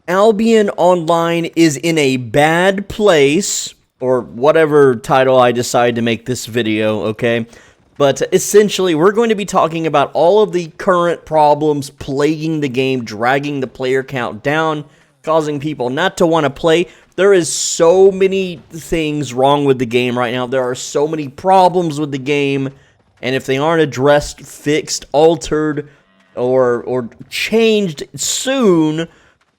Albion Online is in a bad place, or whatever title I decide to make this video, okay? But essentially, we're going to be talking about all of the current problems plaguing the game, dragging the player count down, causing people not to want to play. There is so many things wrong with the game right now. There are so many problems with the game, and if they aren't addressed, fixed, altered, or changed soon,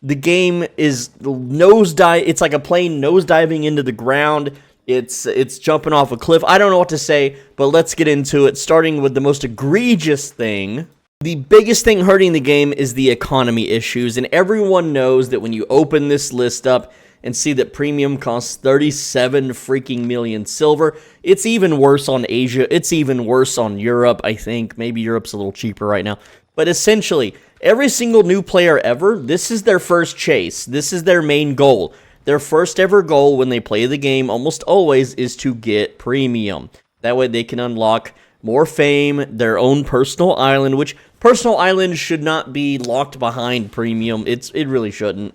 the game is nosedive. It's like a plane nosediving into the ground. It's jumping off a cliff. I don't know what to say, but let's get into it, starting with the most egregious thing. The biggest thing hurting the game is the economy issues, and everyone knows that when you open this list up and see that premium costs 37 freaking million silver, it's even worse on Asia, it's even worse on Europe, I think. Maybe Europe's a little cheaper right now. But essentially, every single new player ever, this is their first chase. This is their main goal. Their first ever goal when they play the game, almost always, is to get premium. That way they can unlock more fame, their own personal island, which personal island should not be locked behind premium. It really shouldn't.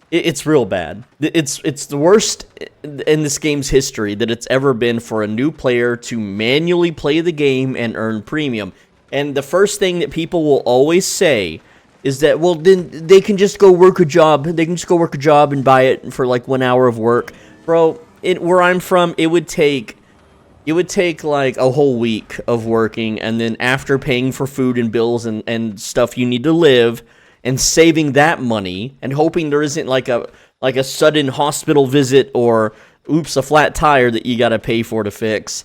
It's real bad. It's the worst in this game's history that it's ever been for a new player to manually play the game and earn premium. And the first thing that people will always say is that, well, then they can just go work a job. They can just go work a job and buy it for like 1 hour of work. Bro, where I'm from, it would take like a whole week of working, and then after paying for food and bills and stuff you need to live, and saving that money, and hoping there isn't like a sudden hospital visit or, oops, a flat tire that you gotta pay for to fix.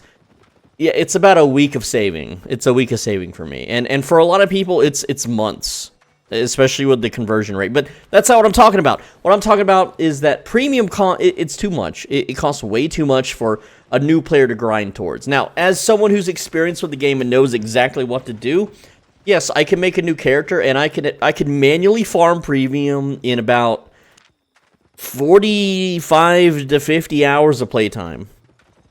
Yeah, it's about a week of saving. It's a week of saving for me. And for a lot of people, it's months, especially with the conversion rate. But that's not what I'm talking about. What I'm talking about is that premium, it's too much. It costs way too much for a new player to grind towards. Now, as someone who's experienced with the game and knows exactly what to do, yes, I can make a new character, and I can manually farm premium in about 45 to 50 hours of playtime.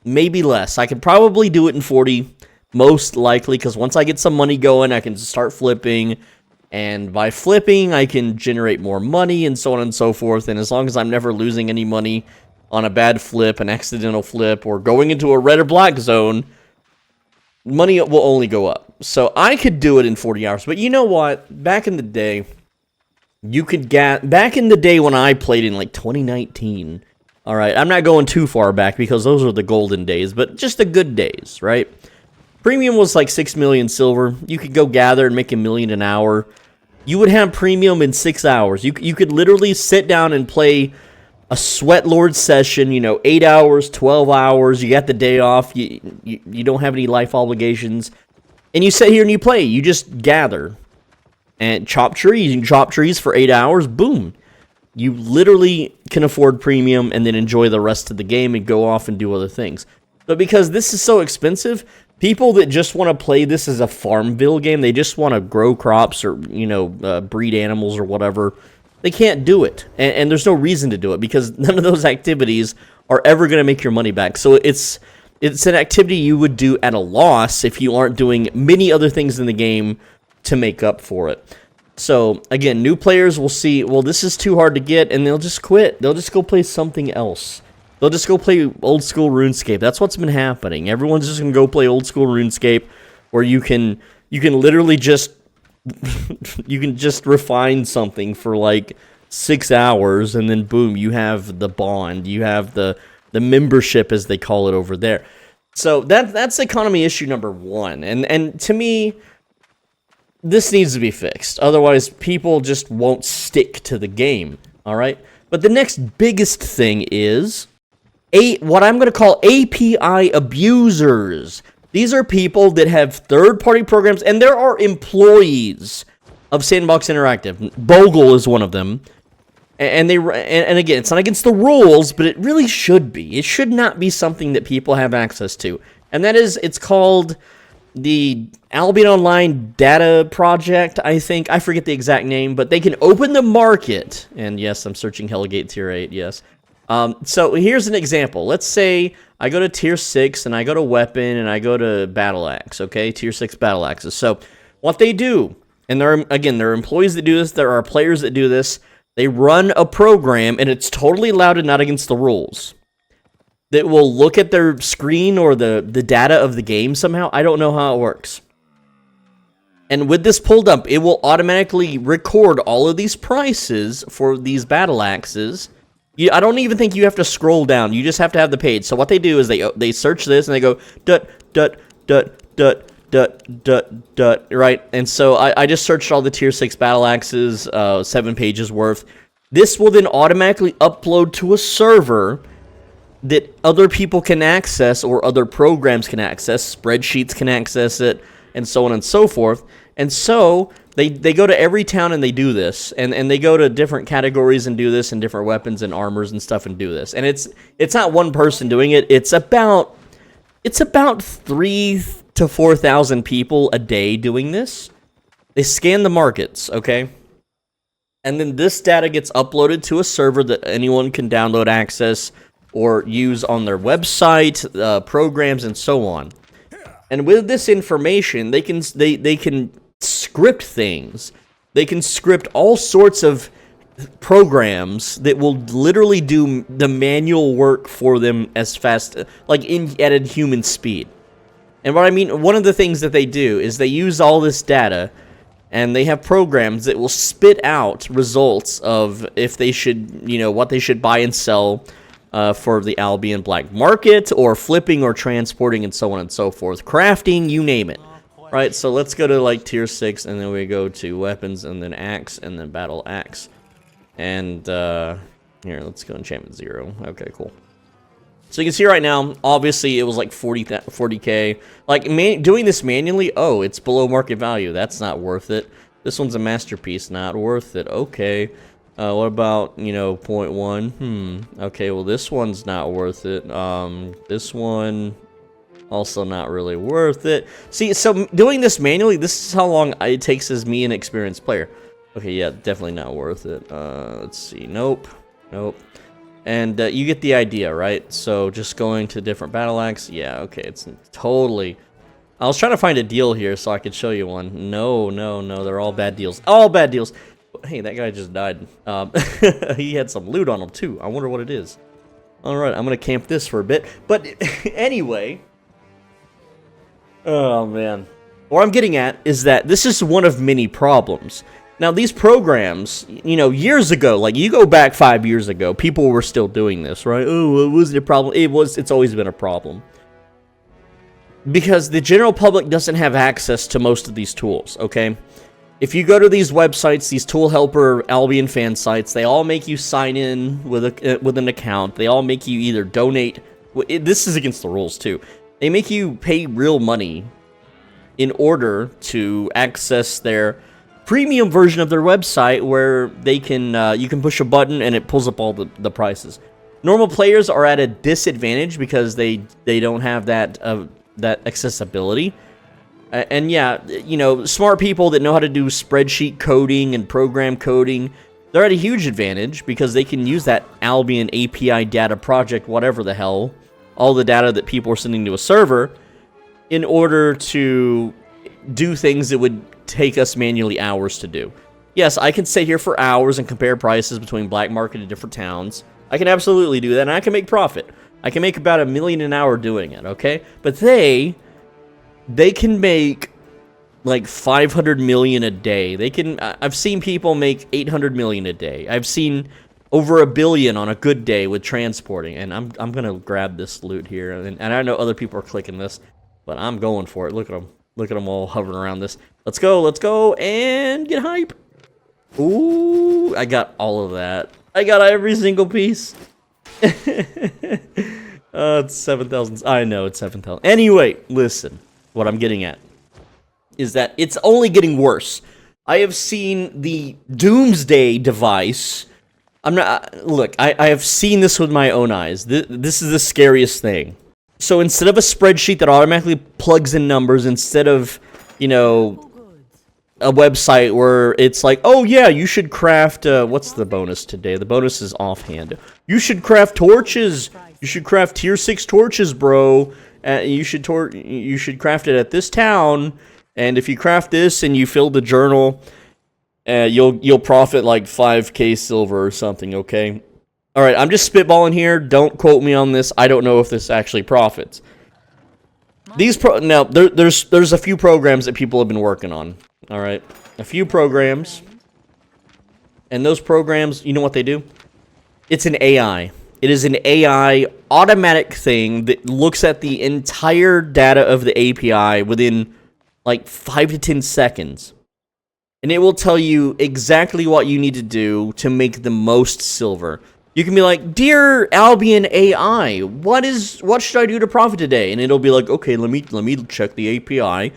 Maybe less. I could probably do it in 40, most likely, because once I get some money going, I can start flipping, and by flipping, I can generate more money, and so on and so forth, and as long as I'm never losing any money on a bad flip, an accidental flip, or going into a red or black zone, money will only go up. So I could do it in 40 hours, but you know what? Back in the day, back in the day when I played in like 2019, all right, I'm not going too far back because those are the golden days, but just the good days, right? Premium was like 6 million silver. You could go gather and make $1 million an hour. You would have premium in 6 hours. You could literally sit down and play a Sweat Lord session, 8 hours, 12 hours. You got the day off. You don't have any life obligations. And you sit here and you play. You just gather and chop trees. You can chop trees for 8 hours. Boom. You literally can afford premium and then enjoy the rest of the game and go off and do other things. But because this is so expensive, people that just want to play this as a Farmville game, they just want to grow crops or, breed animals or whatever, they can't do it. And there's no reason to do it because none of those activities are ever going to make your money back. So it's an activity you would do at a loss if you aren't doing many other things in the game to make up for it. So, again, new players will see, well, this is too hard to get, and they'll just quit. They'll just go play something else. They'll just go play Old School Runescape. That's what's been happening. Everyone's just going to go play Old School Runescape, where you can literally just, you can just refine something for like 6 hours, and then boom, you have the bond. You have the membership, as they call it over there. So that's economy issue number one. And to me, this needs to be fixed. Otherwise, people just won't stick to the game, all right? But the next biggest thing is what I'm going to call API abusers. These are people that have third-party programs, and there are employees of Sandbox Interactive. Bogle is one of them. And again, it's not against the rules, but it really should be. It should not be something that people have access to. And that is, it's called the Albion Online Data Project, I think. I forget the exact name, but they can open the market. And yes, I'm searching Hellgate Tier 8, yes. So here's an example. Let's say I go to Tier 6, and I go to Weapon, and I go to Battle Axe, okay? Tier 6 Battle Axes. So what they do And there are employees that do this. There are players that do this. They run a program, and it's totally allowed and not against the rules, that will look at their screen or the data of the game somehow. I don't know how it works. And with this pull dump, it will automatically record all of these prices for these battle axes. I don't even think you have to scroll down. You just have to have the page. So what they do is they search this and they go dut dut dut dut dut dut dut, right? And so I just searched all the tier 6 battle axes, 7 pages worth. This will then automatically upload to a server that other people can access, or other programs can access, spreadsheets can access it, and so on and so forth. And so they go to every town and they do this, and they go to different categories and do this, and different weapons and armors and stuff and do this. And it's not one person doing it. It's about 3 to 4,000 people a day doing this. They scan the markets, okay? And then this data gets uploaded to a server that anyone can download, access, or use on their website, programs, and so on. And with this information, they can script things. They can script all sorts of programs that will literally do the manual work for them as fast, like at a human speed. And what I mean, one of the things that they do is they use all this data, and they have programs that will spit out results of if they should, what they should buy and sell for the Albion black market, or flipping or transporting, and so on and so forth. Crafting, you name it. Right, so let's go to like tier 6, and then we go to weapons, and then axe, and then battle axe. And here, let's go enchantment 0. Okay, cool. So you can see right now, obviously it was like 40k. Like doing this manually, oh, it's below market value. That's not worth it. This one's a masterpiece, not worth it. Okay. What about, 0.1? Okay, well this one's not worth it. This one also not really worth it. See, so doing this manually, this is how long it takes as me, an experienced player. Okay, yeah, definitely not worth it. Let's see. Nope. And you get the idea, right? So just going to different battle axe. Yeah, okay, it's totally... I was trying to find a deal here so I could show you one. No, they're all bad deals. All bad deals. Hey, that guy just died. He had some loot on him, too. I wonder what it is. All right, I'm going to camp this for a bit. But anyway... Oh, man. What I'm getting at is that this is one of many problems. Now, these programs, years ago, like you go back 5 years ago, people were still doing this, right? Oh, it wasn't a problem. It's always been a problem. Because the general public doesn't have access to most of these tools, okay? If you go to these websites, these tool helper Albion fan sites, they all make you sign in with an account. They all make you either donate. This is against the rules, too. They make you pay real money in order to access their premium version of their website, where they can you can push a button and it pulls up all the prices. Normal players are at a disadvantage because they don't have that accessibility. And yeah, smart people that know how to do spreadsheet coding and program coding, they're at a huge advantage because they can use that Albion API data project, whatever the hell, all the data that people are sending to a server, in order to do things that would take us manually hours to do. Yes, I can sit here for hours and compare prices between black market and different towns. I can absolutely do that, and I can make profit. I can make about $1 million an hour doing it, okay? But they can make like 500 million a day. I've seen people make 800 million a day. I've seen over $1 billion on a good day with transporting, and I'm gonna grab this loot here. And I know other people are clicking this, but I'm going for it. Look at them. Look at them all hovering around this. Let's go, and get hype. Ooh, I got all of that. I got every single piece. It's 7,000. I know, it's 7,000. Anyway, listen. What I'm getting at is that it's only getting worse. I have seen the Doomsday device. Look, I have seen this with my own eyes. This is the scariest thing. So instead of a spreadsheet that automatically plugs in numbers, instead of, a website where it's like, oh yeah, you should craft, what's the bonus today? The bonus is offhand. You should craft torches. You should craft tier 6 torches, bro. You should craft it at this town, And if you craft this and you fill the journal, you'll profit like 5k silver or something, okay? All right, I'm just spitballing here. Don't quote me on this. I don't know if this actually profits. Now there's a few programs that people have been working on. All right, a few programs, and those programs, you know what they do? It's an AI. It is an AI automatic thing that looks at the entire data of the API within like 5 to 10 seconds. And it will tell you exactly what you need to do to make the most silver. You can be like, "Dear Albion AI, what should I do to profit today?" And it'll be like, "Okay, let me check the API.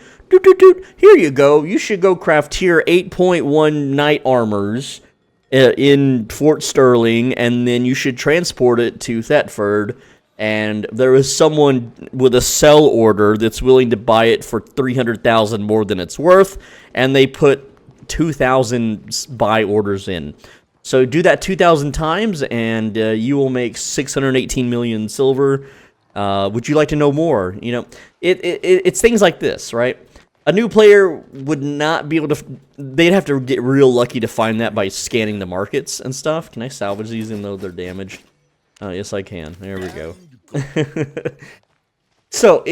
Here you go. You should go craft tier 8.1 knight armors in Fort Sterling, and then you should transport it to Thetford. And there is someone with a sell order that's willing to buy it for 300,000 more than it's worth, and they put 2,000 buy orders in. So do that 2,000 times, and you will make 618 million silver. Would you like to know more? You know, it's things like this, right? A new player would not be able to... They'd have to get real lucky to find that by scanning the markets and stuff. Can I salvage these even though they're damaged? Oh, yes, I can. There we go. So,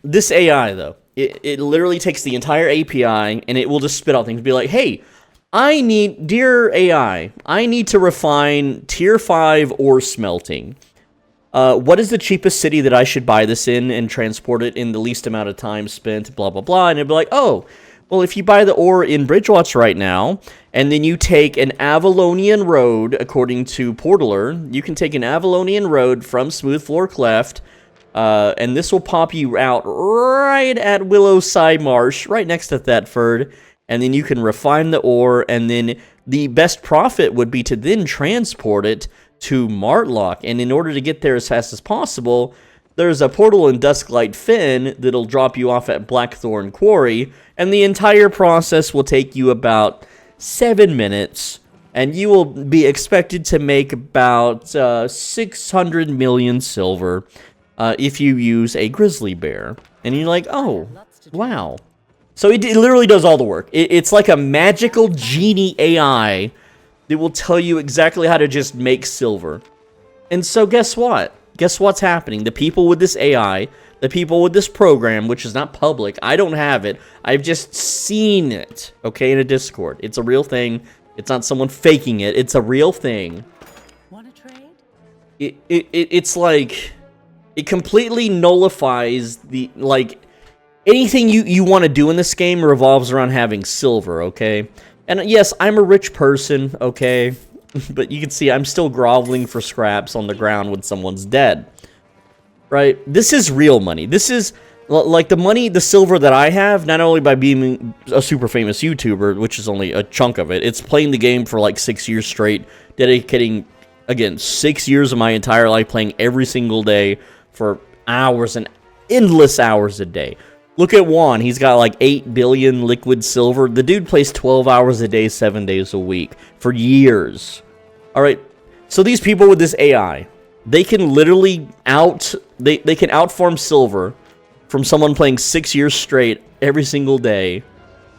this AI, though, it literally takes the entire API, and it will just spit out things. Be like, "Hey, dear AI, I need to refine tier 5 ore smelting. What is the cheapest city that I should buy this in and transport it in the least amount of time spent, blah, blah, blah." And it'd be like, "Oh, well, if you buy the ore in Bridgewatch right now, and then you take an Avalonian road, according to Portaler, you can take an Avalonian road from Smooth Floor Cleft, and this will pop you out right at Willowside Marsh, right next to Thetford, and then you can refine the ore, and then the best profit would be to then transport it to Martlock. And in order to get there as fast as possible, there's a portal in Dusklight Fen that'll drop you off at Blackthorn Quarry, and the entire process will take you about 7 minutes, and you will be expected to make about 600 million silver if you use a grizzly bear." And you're like, "Oh, wow." So it literally does all the work. It's like a magical genie AI that will tell you exactly how to just make silver. And so guess what? Guess what's happening? The people with this AI, the people with this program, which is not public, I don't have it, I've just seen it, okay, in a Discord. It's a real thing. It's not someone faking it. It's a real thing. Want to trade? It's like... It completely nullifies the... Like... Anything you want to do in this game revolves around having silver, okay? And yes, I'm a rich person, okay? But you can see I'm still groveling for scraps on the ground when someone's dead. Right? This is real money. This is, like, the money, the silver that I have, not only by being a super famous YouTuber, which is only a chunk of it, it's playing the game for, like, 6 years straight, dedicating, again, 6 years of my entire life playing every single day for hours and endless hours a day. Look at Juan. He's got like 8 billion liquid silver. The dude plays 12 hours a day, 7 days a week for years. All right. So these people with this AI, they can literally they can outfarm silver from someone playing 6 years straight every single day,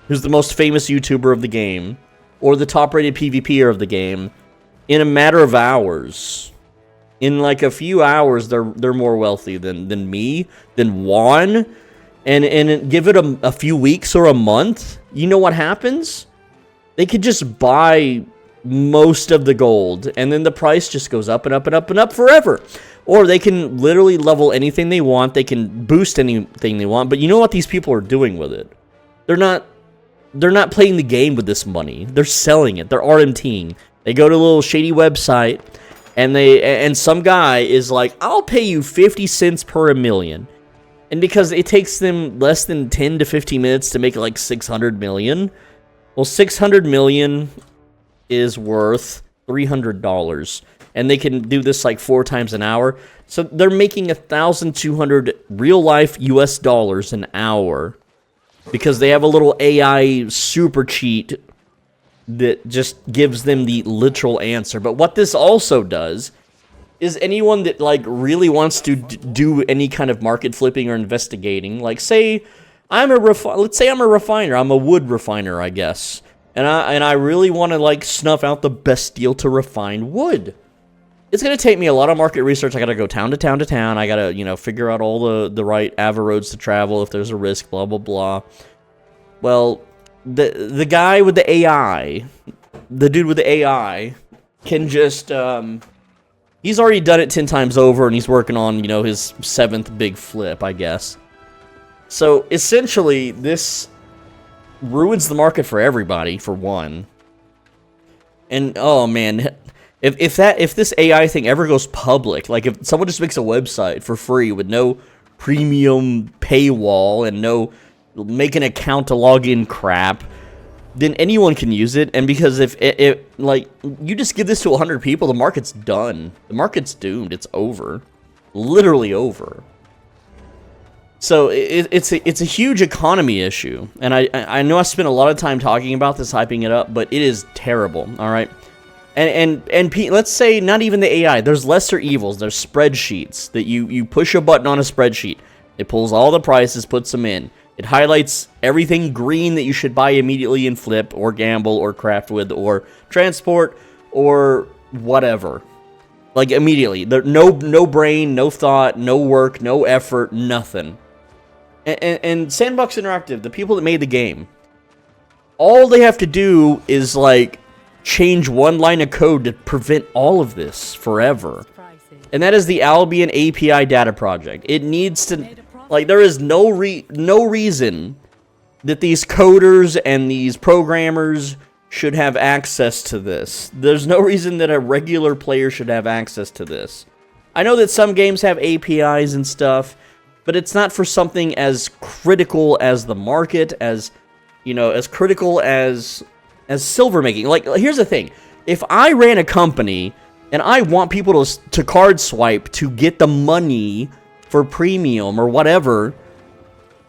who's the most famous YouTuber of the game, or the top-rated PvPer of the game, in a matter of hours. In like a few hours, they're more wealthy than me, than Juan. And give it a few weeks or a month, you know what happens? They could just buy most of the gold, and then the price just goes up and up and up and up forever. Or they can literally level anything they want. They can boost anything they want. But you know what these people are doing with it? They're not playing the game with this money. They're selling it. They're RMTing. They go to a little shady website, and some guy is like, "I'll pay you 50 cents per a million." And because it takes them less than 10 to 15 minutes to make like 600 million, well, 600 million is worth $300. And they can do this like 4 times an hour. So they're making 1,200 real-life US dollars an hour because they have a little AI super cheat that just gives them the literal answer. But what this also does is anyone that like really wants to do any kind of market flipping or investigating, like say let's say I'm a refiner. I'm a wood refiner, I guess. And I really want to like snuff out the best steel to refine wood. It's going to take me a lot of market research. I got to go town to town to town. I got to, you know, figure out all the right Ava roads to travel if there's a risk, blah, blah, blah. Well, the guy with the AI, the dude with the AI can just, he's already done it 10 times over and he's working on, you know, his 7th big flip, I guess. So essentially, this ruins the market for everybody, for one. And, oh man, if this AI thing ever goes public, like if someone just makes a website for free with no premium paywall and no make an account to log in crap, then anyone can use it. And because if it like you just give this to 100 people, the market's done. The market's doomed. It's over. Literally over. So it's a huge economy issue. And I know I spent a lot of time talking about this, hyping it up, but it is terrible, all right? And let's say not even the AI. There's lesser evils. There's spreadsheets that you push a button on a spreadsheet. It pulls all the prices, puts them in. It highlights everything green that you should buy immediately and flip or gamble or craft with or transport or whatever. Like immediately. No brain, no thought, no work, no effort, nothing. And Sandbox Interactive, the people that made the game, all they have to do is like change one line of code to prevent all of this forever. And that is the Albion API data project. It needs to, like, there is no reason that these coders and these programmers should have access to this. There's no reason that a regular player should have access to this. I know that some games have APIs and stuff, but it's not for something as critical as the market, as, you know, as critical as silver making. Like, here's the thing. If I ran a company and I want people to card swipe to get the money for premium or whatever,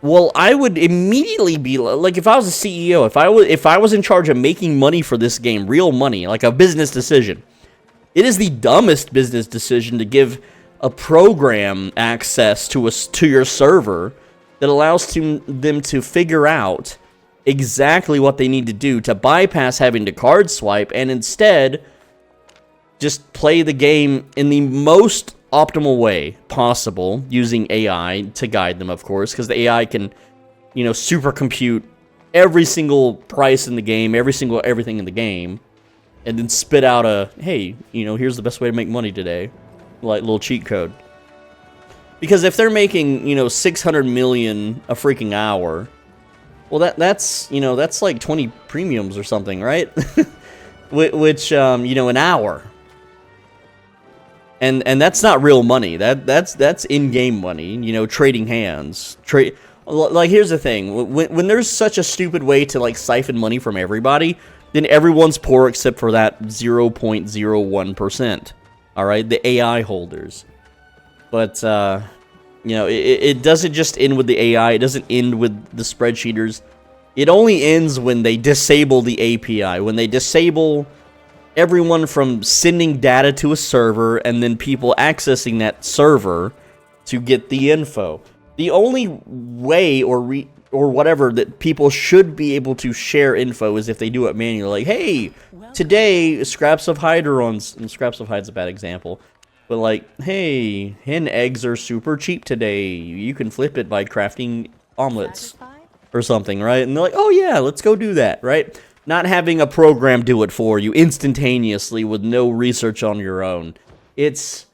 well, I would immediately be like, if I was a CEO, if I was in charge of making money for this game, real money, like a business decision, it is the dumbest business decision to give a program access to your server that allows them to figure out exactly what they need to do to bypass having to card swipe and instead just play the game in the most optimal way possible using AI to guide them, of course, because the AI can, you know, super compute every single price in the game, everything in the game, and then spit out a, hey, you know, here's the best way to make money today, like little cheat code. Because if they're making, you know, 600 million a freaking hour, well, that's you know, that's like 20 premiums or something, right? Which you know, an hour. And that's not real money. That's in-game money, you know, trading hands. Like, here's the thing. When there's such a stupid way to, like, siphon money from everybody, then everyone's poor except for that 0.01%. All right? The AI holders. But, you know, it doesn't just end with the AI. It doesn't end with the spreadsheeters. It only ends when they disable the API. When they disable everyone from sending data to a server and then people accessing that server to get the info. The only way or whatever that people should be able to share info is if they do it manually. Like, hey, today scraps of hide are on, and scraps of hide's a bad example, but like, hey, hen eggs are super cheap today. You can flip it by crafting omelets or something, right? And they're like, oh yeah, let's go do that, right? Not having a program do it for you instantaneously with no research on your own. It's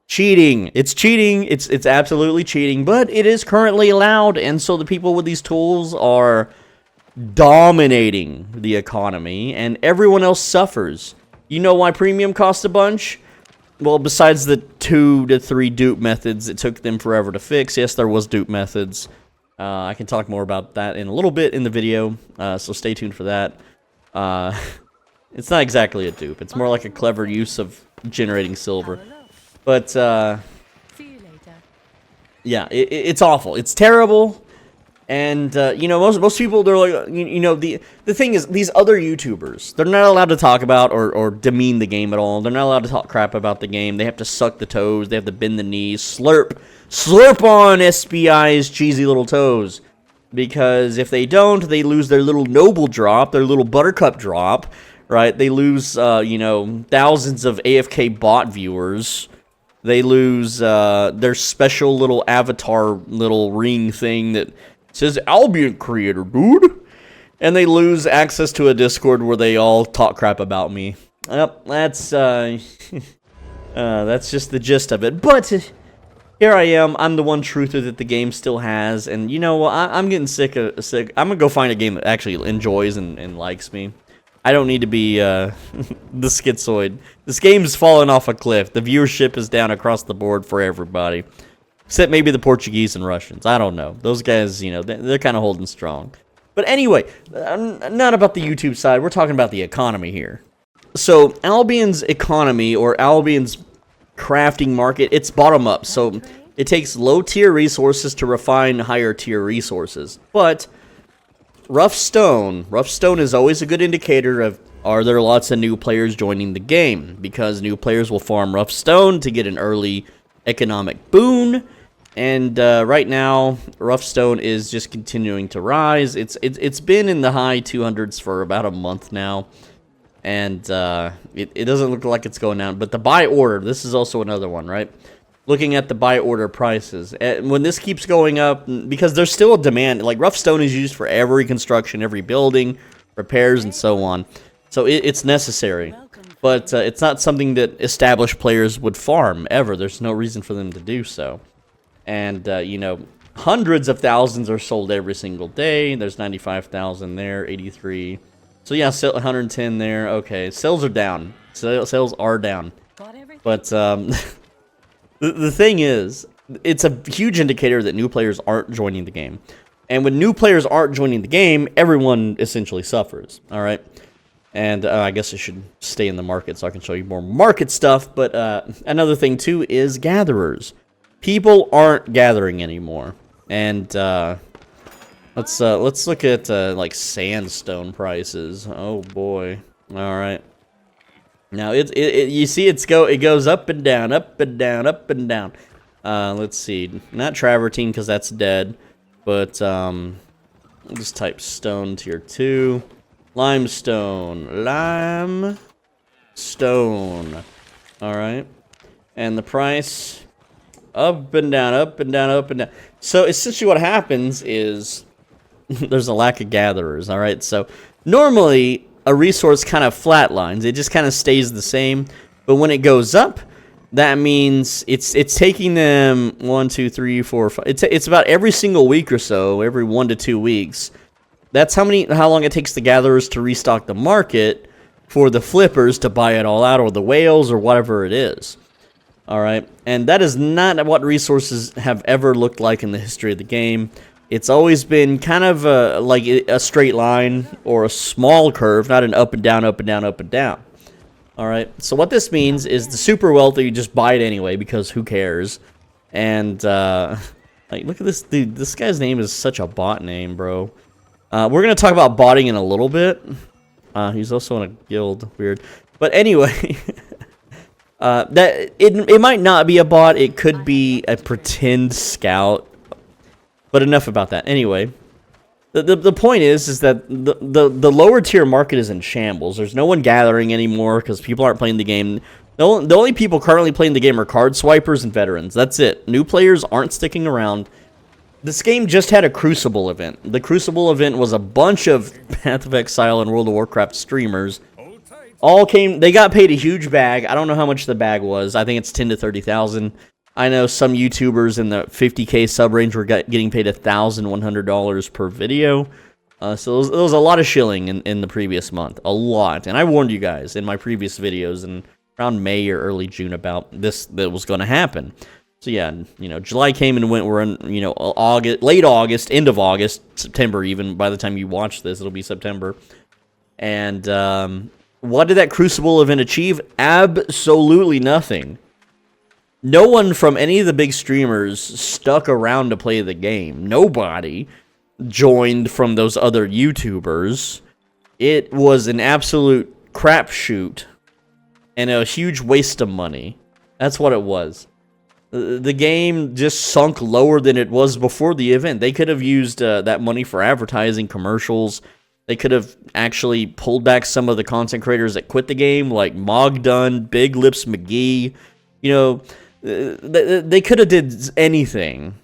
cheating. It's cheating. It's absolutely cheating, but it is currently allowed, and so the people with these tools are dominating the economy, and everyone else suffers. You know why premium costs a bunch? Well, besides the 2 to 3 dupe methods it took them forever to fix. Yes, there was dupe methods. I can talk more about that in a little bit in the video, so stay tuned for that. It's not exactly a dupe. It's more like a clever use of generating silver. But, yeah, it's awful. It's terrible. And, you know, most people, they're like, you know, the thing is, these other YouTubers, they're not allowed to talk about or demean the game at all. They're not allowed to talk crap about the game. They have to suck the toes. They have to bend the knees. Slurp on SBI's cheesy little toes. because if they don't, they lose their little noble drop, their little buttercup drop, right? They lose, you know, thousands of AFK bot viewers. They lose their special little avatar little ring thing that says Albion creator, dude. And they lose access to a Discord where they all talk crap about me. Yep, that's just the gist of it. But here I am. I'm the one truther that the game still has, and you know what? I'm getting sick. I'm gonna go find a game that actually enjoys and likes me. I don't need to be the schizoid. This game's fallen off a cliff. The viewership is down across the board for everybody, except maybe the Portuguese and Russians. I don't know. Those guys, you know, they're kind of holding strong. But anyway, not about the YouTube side. We're talking about the economy here. So Albion's economy, or Albion's crafting market, it's bottom up. So it takes low tier resources to refine higher tier resources. But rough stone is always a good indicator of, are there lots of new players joining the game? Because new players will farm rough stone to get an early economic boon. And right now, rough stone is just continuing to rise. It's been in the high 200s for about a month now. And it doesn't look like it's going down. But the buy order, this is also another one, right? Looking at the buy order prices. When this keeps going up, because there's still a demand. Like, rough stone is used for every construction, every building, repairs, and so on. So it's necessary. But it's not something that established players would farm, ever. There's no reason for them to do so. And, you know, hundreds of thousands are sold every single day. There's 95,000 there, 83. So, yeah, 110 there. Okay, sales are down. Sales are down. But the thing is, it's a huge indicator that new players aren't joining the game. And when new players aren't joining the game, everyone essentially suffers, all right? And I guess I should stay in the market so I can show you more market stuff. But another thing, too, is gatherers. People aren't gathering anymore, and let's look at like sandstone prices. Oh boy! All right, now you see it goes up and down, up and down, up and down. Let's see, not travertine because that's dead, but I'll just type stone tier 2, limestone. All right, and the price. Up and down, up and down, up and down. So essentially what happens is there's a lack of gatherers, all right? So normally a resource kind of flatlines. It just kind of stays the same. But when it goes up, that means it's taking them 1, 2, 3, 4, 5. It's about every single week or so, every 1 to 2 weeks. That's how long it takes the gatherers to restock the market for the flippers to buy it all out, or the whales, or whatever it is. All right, and that is not what resources have ever looked like in the history of the game. It's always been kind of like a straight line or a small curve, not an up and down, up and down, up and down. All right, so what this means is the super wealthy just buy it anyway because who cares? And like, look at this dude. This guy's name is such a bot name, bro. We're gonna talk about botting in a little bit. He's also in a guild, weird. But anyway. That it might not be a bot, it could be a pretend scout, but enough about that. Anyway, the point is that the lower tier market is in shambles. There's no one gathering anymore because people aren't playing the game. The only people currently playing the game are card swipers and veterans. That's it. New players aren't sticking around. This game just had a Crucible event. The Crucible event was a bunch of Path of Exile and World of Warcraft streamers. All came, they got paid a huge bag. I don't know how much the bag was. I think it's 10 to 30,000. I know some YouTubers in the 50K sub range were getting paid $1,100 per video. So there was a lot of shilling in the previous month. A lot. And I warned you guys in my previous videos in around May or early June about this that was going to happen. So yeah, you know, July came and went. We're in, you know, August, late August, end of August, September even. By the time you watch this, it'll be September. And what did that Crucible event achieve? Absolutely nothing. No one from any of the big streamers stuck around to play the game. Nobody joined from those other YouTubers. It was an absolute crapshoot and a huge waste of money. That's what it was. The game just sunk lower than it was before the event. They could have used that money for advertising, commercials. They could have actually pulled back some of the content creators that quit the game, like Mogdun, Big Lips McGee. You know, they could have did anything.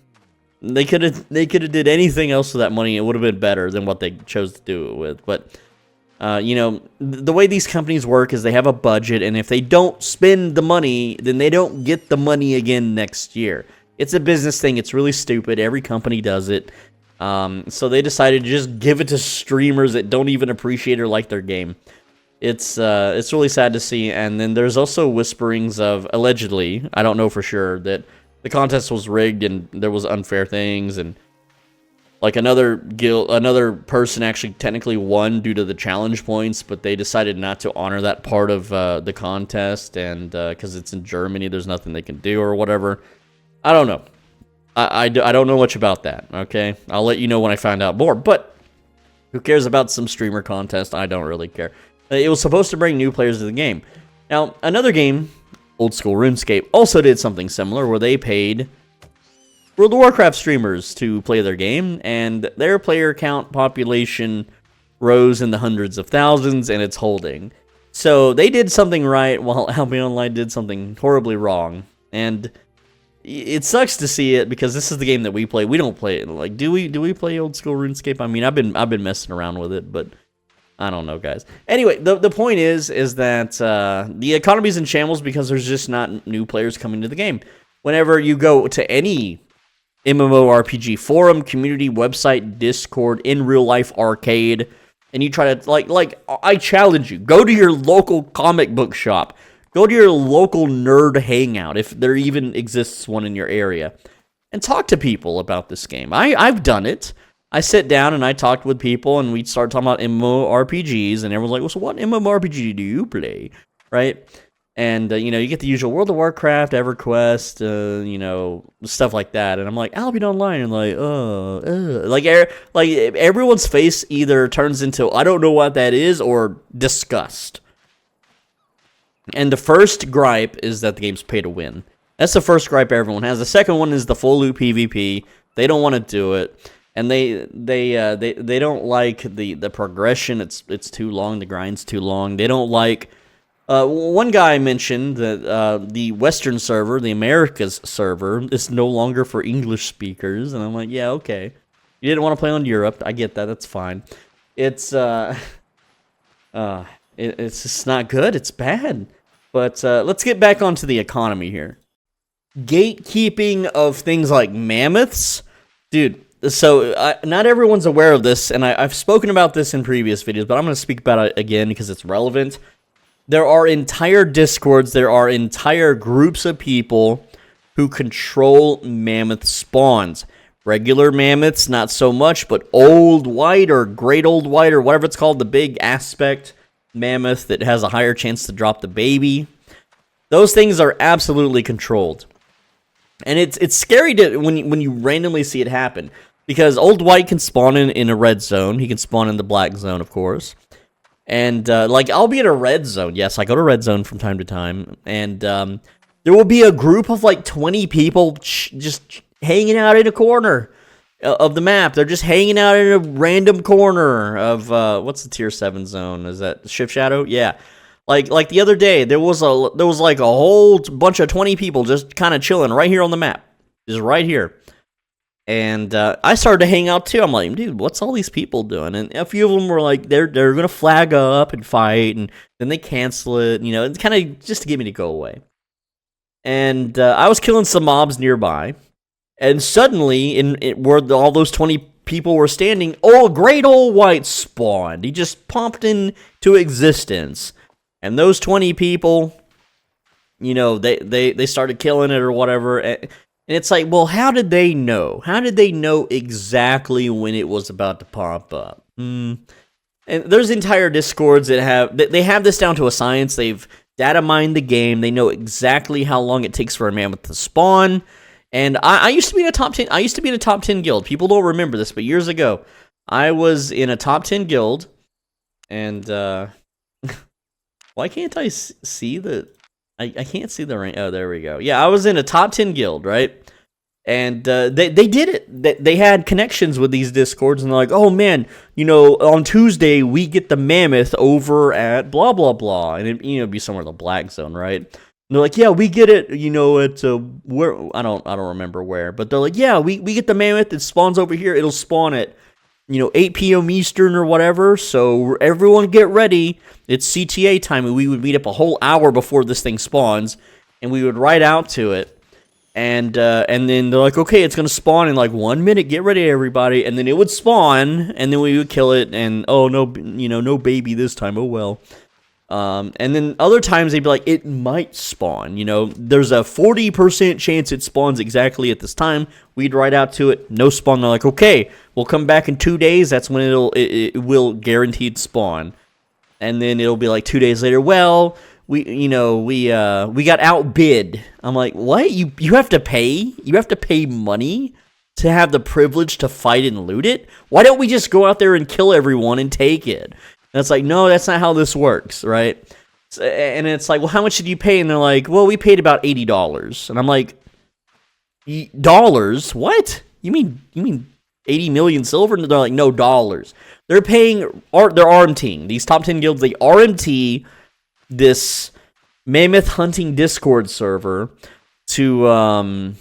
They could have did anything else with that money. It would have been better than what they chose to do it with. But you know, the way these companies work is they have a budget, and if they don't spend the money, then they don't get the money again next year. It's a business thing. It's really stupid. Every company does it. So they decided to just give it to streamers that don't even appreciate or like their game. It's really sad to see. And then there's also whisperings of, allegedly, I don't know for sure, that the contest was rigged and there was unfair things, and like another person actually technically won due to the challenge points, but they decided not to honor that part of the contest, and because it's in Germany, there's nothing they can do or whatever. I don't know. I don't know much about that, okay? I'll let you know when I find out more, but who cares about some streamer contest? I don't really care. It was supposed to bring new players to the game. Now, another game, Old School Runescape, also did something similar where they paid World of Warcraft streamers to play their game, and their player count population rose in the hundreds of thousands, and it's holding. So they did something right, while Albion Online did something horribly wrong. And it sucks to see it, because this is the game that we play. We don't play it. Like, do we play Old School RuneScape? I mean, I've been messing around with it, but I don't know, guys. Anyway, the point is that the economy's in shambles because there's just not new players coming to the game. Whenever you go to any MMORPG forum, community, website, Discord, in real life arcade, and you try to, like, I challenge you, go to your local comic book shop, go to your local nerd hangout, if there even exists one in your area, and talk to people about this game. I've done it. I sit down and I talked with people, and we start talking about MMORPGs, and everyone's like, well, so what MMORPG do you play, right? And, you know, you get the usual World of Warcraft, EverQuest, you know, stuff like that. And I'm like, Albion Online, and like, like, everyone's face either turns into, I don't know what that is, or disgust. And the first gripe is that the game's pay to win. That's the first gripe everyone has. The second one is the full loot PvP. They don't want to do it. And they don't like the progression. It's too long. The grind's too long. They don't like... one guy mentioned that the Western server, the Americas server, is no longer for English speakers, and I'm like, yeah, okay. You didn't want to play on Europe. I get that. That's fine. It's it's just not good. It's bad. But let's get back onto the economy here. Gatekeeping of things like mammoths, dude. So not everyone's aware of this, and I've spoken about this in previous videos, but I'm going to speak about it again because it's relevant. There are entire discords, there are entire groups of people who control mammoth spawns. Regular mammoths, not so much, but old white or great old white or whatever it's called, the big aspect mammoth that has a higher chance to drop the baby. Those things are absolutely controlled. And it's scary to when you randomly see it happen. Because old white can spawn in a red zone. He can spawn in the black zone, of course. And, like, I'll be in a red zone. Yes, I go to red zone from time to time. And there will be a group of, like, 20 people just hanging out in a corner of the map. They're just hanging out in a random corner of, what's the tier 7 zone? Is that Shift Shadow? Yeah. Like the other day, there was like a whole bunch of 20 people just kind of chilling right here on the map. Just right here. And I started to hang out too. I'm like, dude, what's all these people doing? And a few of them were like, they're gonna flag up and fight, and then they cancel it. You know, it's kind of just to get me to go away. And I was killing some mobs nearby, and suddenly, where all those 20 people were standing, oh, great old white spawned. He just popped into existence, and those 20 people, you know, they started killing it or whatever. And it's like, well, how did they know? How did they know exactly when it was about to pop up? And there's entire discords that have this down to a science. They've data mined the game. They know exactly how long it takes for a mammoth to spawn. And I used to be in a top 10. I used to be in a top 10 guild. People don't remember this, but years ago, I was in a top 10 guild. And why can't I see the I can't see the rank. Oh, there we go. Yeah, I was in a top 10 guild, right? And they did it. They had connections with these discords, and they're like, oh man, on Tuesday we get the mammoth over at blah blah blah, and it'd be somewhere in the black zone, right? And they're like, yeah, we get it. It's where I don't remember where, but they're like, yeah, we get the mammoth. It spawns over here. It'll spawn at 8 p.m. Eastern or whatever. So everyone get ready. It's CTA time, and we would meet up a whole hour before this thing spawns, and we would ride out to it. And then they're like, okay, it's gonna spawn in like 1 minute. Get ready, everybody. And then it would spawn, and then we would kill it. And oh no, no baby this time. Oh well. And then other times they'd be like, it might spawn. There's a 40% chance it spawns exactly at this time. We'd ride out to it, no spawn. They're like, okay, we'll come back in 2 days. That's when it will guaranteed spawn. And then it'll be like 2 days later. Well, we got outbid. I'm like, what? You have to pay? You have to pay money to have the privilege to fight and loot it? Why don't we just go out there and kill everyone and take it? And it's like, no, that's not how this works, right? And it's like, well, how much did you pay? And they're like, well, we paid about $80. And I'm like, dollars? What? You mean 80 million silver? And they're like, no, dollars. They're paying, they're RMTing. These top 10 guilds, they RMT this mammoth hunting Discord server to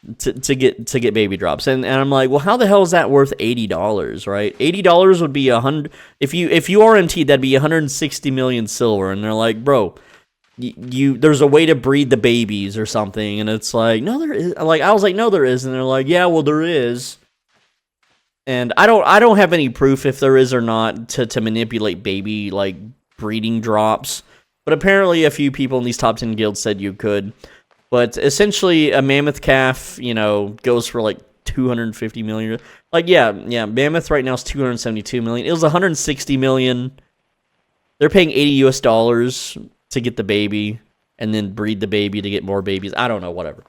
get baby drops, and I'm like, well, how the hell is that worth $80, right? $80 would be 100 if you RMT, that'd be 160 million silver. And they're like, bro, there's a way to breed the babies or something, and it's like, no, there is. Like, I was like, no, there is, and they're like, yeah, well, there is. And I don't have any proof if there is or not to manipulate baby like breeding drops. But apparently a few people in these top 10 guilds said you could. But essentially a mammoth calf, goes for like 250 million. Like, yeah, mammoth right now is 272 million. It was 160 million. They're paying $80 to get the baby and then breed the baby to get more babies. I don't know, whatever.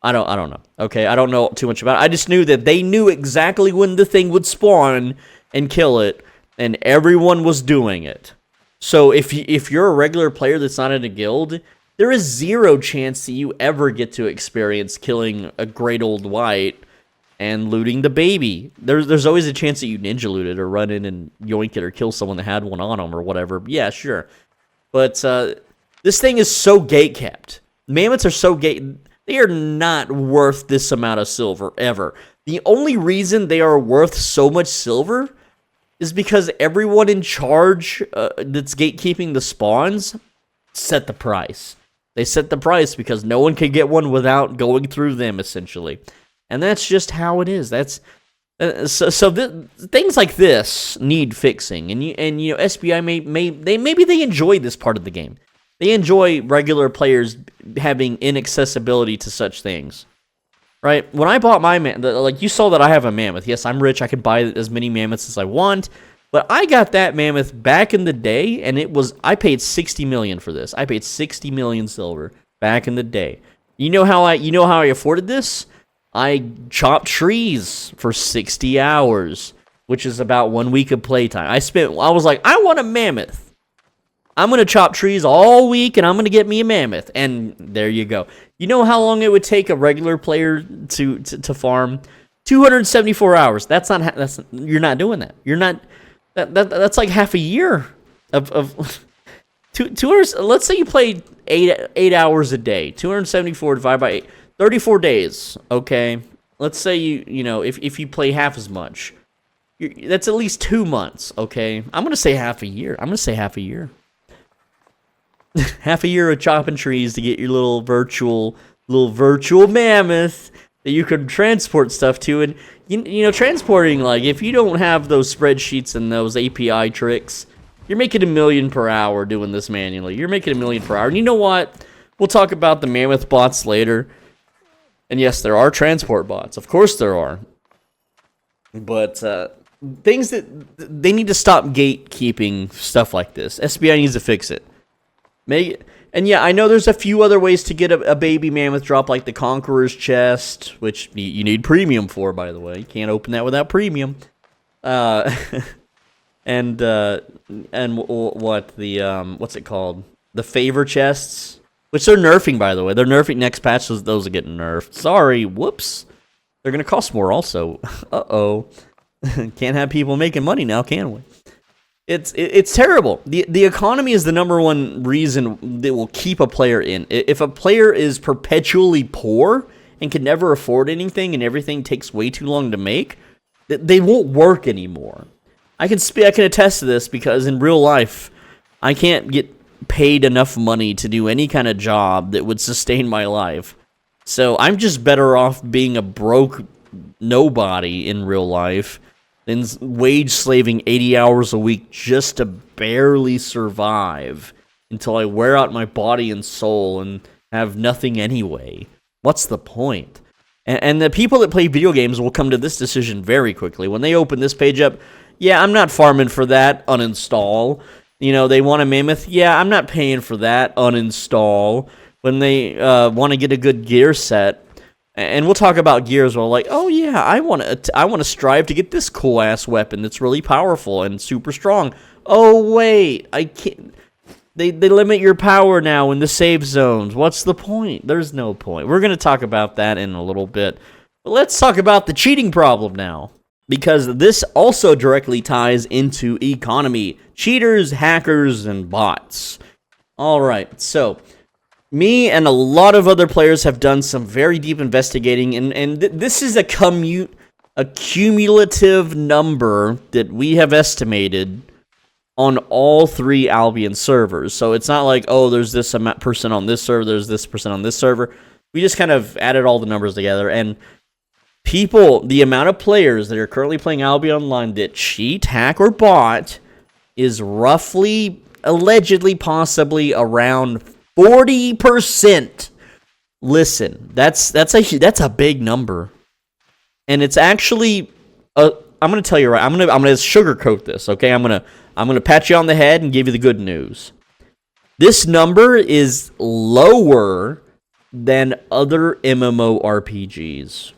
I don't know. Okay, I don't know too much about it. I just knew that they knew exactly when the thing would spawn and kill it, and everyone was doing it. So if you're a regular player that's not in a guild, there is zero chance that you ever get to experience killing a great old white and looting the baby. There's always a chance that you ninja loot it or run in and yoink it or kill someone that had one on them or whatever. Yeah, sure. But this thing is so gate-kept. Mammoths are so gate... They are not worth this amount of silver, ever. The only reason they are worth so much silver is because everyone in charge that's gatekeeping the spawns set the price. They set the price because no one can get one without going through them, essentially. And that's just how it is. That's things like this need fixing. And SBI maybe they enjoy this part of the game. They enjoy regular players having inaccessibility to such things, right? When I bought my like you saw that I have a mammoth. Yes, I'm rich. I can buy as many mammoths as I want. But I got that mammoth back in the day, and I paid 60 million for this. I paid 60 million silver back in the day. You know how I afforded this? I chopped trees for 60 hours, which is about 1 week of playtime. I was like, I want a mammoth. I'm going to chop trees all week, and I'm going to get me a mammoth. And there you go. You know how long it would take a regular player to farm? 274 hours. You're not doing that. You're not... That's like half a year of 200. Let's say you play 8 hours a day. 274 divided by 8, 34 days. Okay, let's say if you play half as much, that's at least 2 months. Okay, I'm gonna say half a year. half a year. Half a year of chopping trees to get your little virtual mammoth that you can transport stuff to. And transporting, like, if you don't have those spreadsheets and those API tricks, you're making $1 million per hour doing this manually. You're making $1 million per hour. And you know what? We'll talk about the mammoth bots later. And yes, there are transport bots. Of course there are. But things that they need to stop gatekeeping stuff like this. SBI needs to fix it. And yeah, I know there's a few other ways to get a baby mammoth drop, like the Conqueror's Chest, which you need premium for, by the way. You can't open that without premium. And what what's it called? The favor chests. which they're nerfing, by the way. They're nerfing next patch, so those are getting nerfed. Sorry, whoops. They're going to cost more also. Uh-oh. Can't have people making money now, can we? It's terrible. The economy is the number one reason that will keep a player in. If a player is perpetually poor and can never afford anything and everything takes way too long to make, they won't work anymore. I can attest to this because in real life, I can't get paid enough money to do any kind of job that would sustain my life. So I'm just better off being a broke nobody in real life than wage slaving 80 hours a week just to barely survive until I wear out my body and soul and have nothing anyway. What's the point? And the people that play video games will come to this decision very quickly. When they open this page up, yeah, I'm not farming for that, uninstall. You know, they want a mammoth, yeah, I'm not paying for that, uninstall. When they want to get a good gear set, and we'll talk about gear as well, like, oh yeah, I want to strive to get this cool ass weapon that's really powerful and super strong. Oh wait, I can't. They limit your power now in the save zones. What's the point? There's no point. We're gonna talk about that in a little bit. But let's talk about the cheating problem now, because this also directly ties into economy, cheaters, hackers, and bots. All right, so. Me and a lot of other players have done some very deep investigating, and this is a cumulative number that we have estimated on all 3 Albion servers. So it's not like, oh, there's this person on this server, there's this person on this server. We just kind of added all the numbers together, and the amount of players that are currently playing Albion Online that cheat, hack, or bot is roughly, allegedly, possibly around 40%. Listen, that's a big number, and it's actually. I'm gonna tell you right. I'm gonna sugarcoat this. Okay, I'm gonna pat you on the head and give you the good news. This number is lower than other MMORPGs.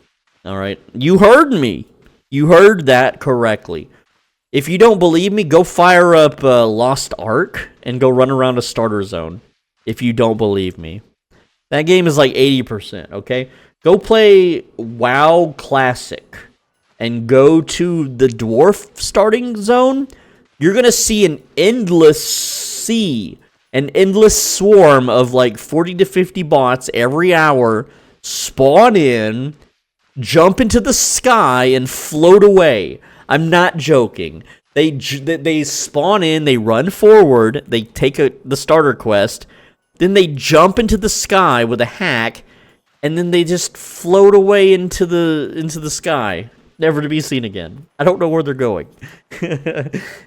All right, you heard me. You heard that correctly. If you don't believe me, go fire up Lost Ark and go run around a starter zone. If you don't believe me. That game is like 80%, okay? Go play WoW Classic and go to the Dwarf starting zone. You're going to see an endless swarm of like 40 to 50 bots every hour spawn in, jump into the sky, and float away. I'm not joking. They spawn in, they run forward, they take the starter quest, then they jump into the sky with a hack, and then they just float away into the sky, never to be seen again. I don't know where they're going.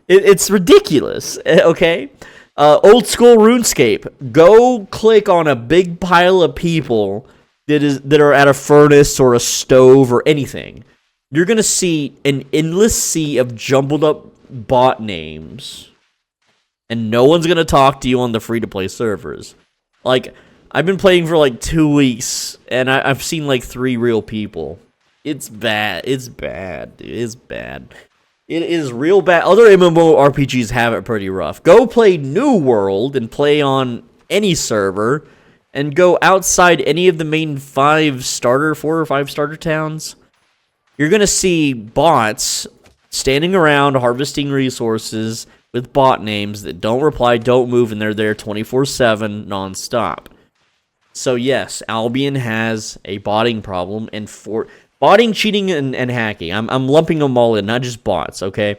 It's ridiculous, okay? Old School Runescape. Go click on a big pile of people that are at a furnace or a stove or anything. You're going to see an endless sea of jumbled up bot names. And no one's going to talk to you on the free-to-play servers. Like, I've been playing for like 2 weeks, and I've seen like 3 real people. It's bad. It's bad. It is bad. It is real bad. Other MMORPGs have it pretty rough. Go play New World and play on any server, and go outside any of the main 4 or 5 starter towns. You're going to see bots standing around harvesting resources with bot names that don't reply, don't move, and they're there 24/7 nonstop. So yes, Albion has a botting problem, and for botting, cheating, and hacking. I'm lumping them all in, not just bots, okay?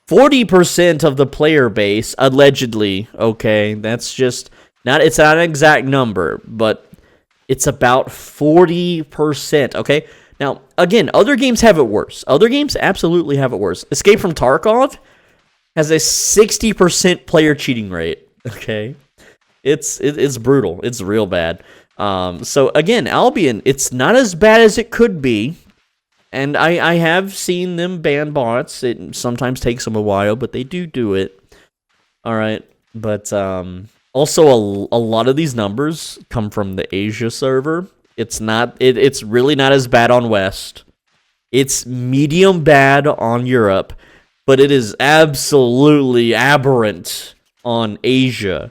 40% of the player base, allegedly, okay? That's just, it's not an exact number, but it's about 40%, okay? Now, again, other games have it worse. Other games absolutely have it worse. Escape from Tarkov has a 60% player cheating rate, okay? It's brutal. It's real bad. So again, Albion, it's not as bad as it could be, and I have seen them ban bots. It sometimes takes them a while, but they do it. All right, but also a lot of these numbers come from the Asia server. It's not. It's really not as bad on West. It's medium bad on Europe, but it is absolutely aberrant on Asia.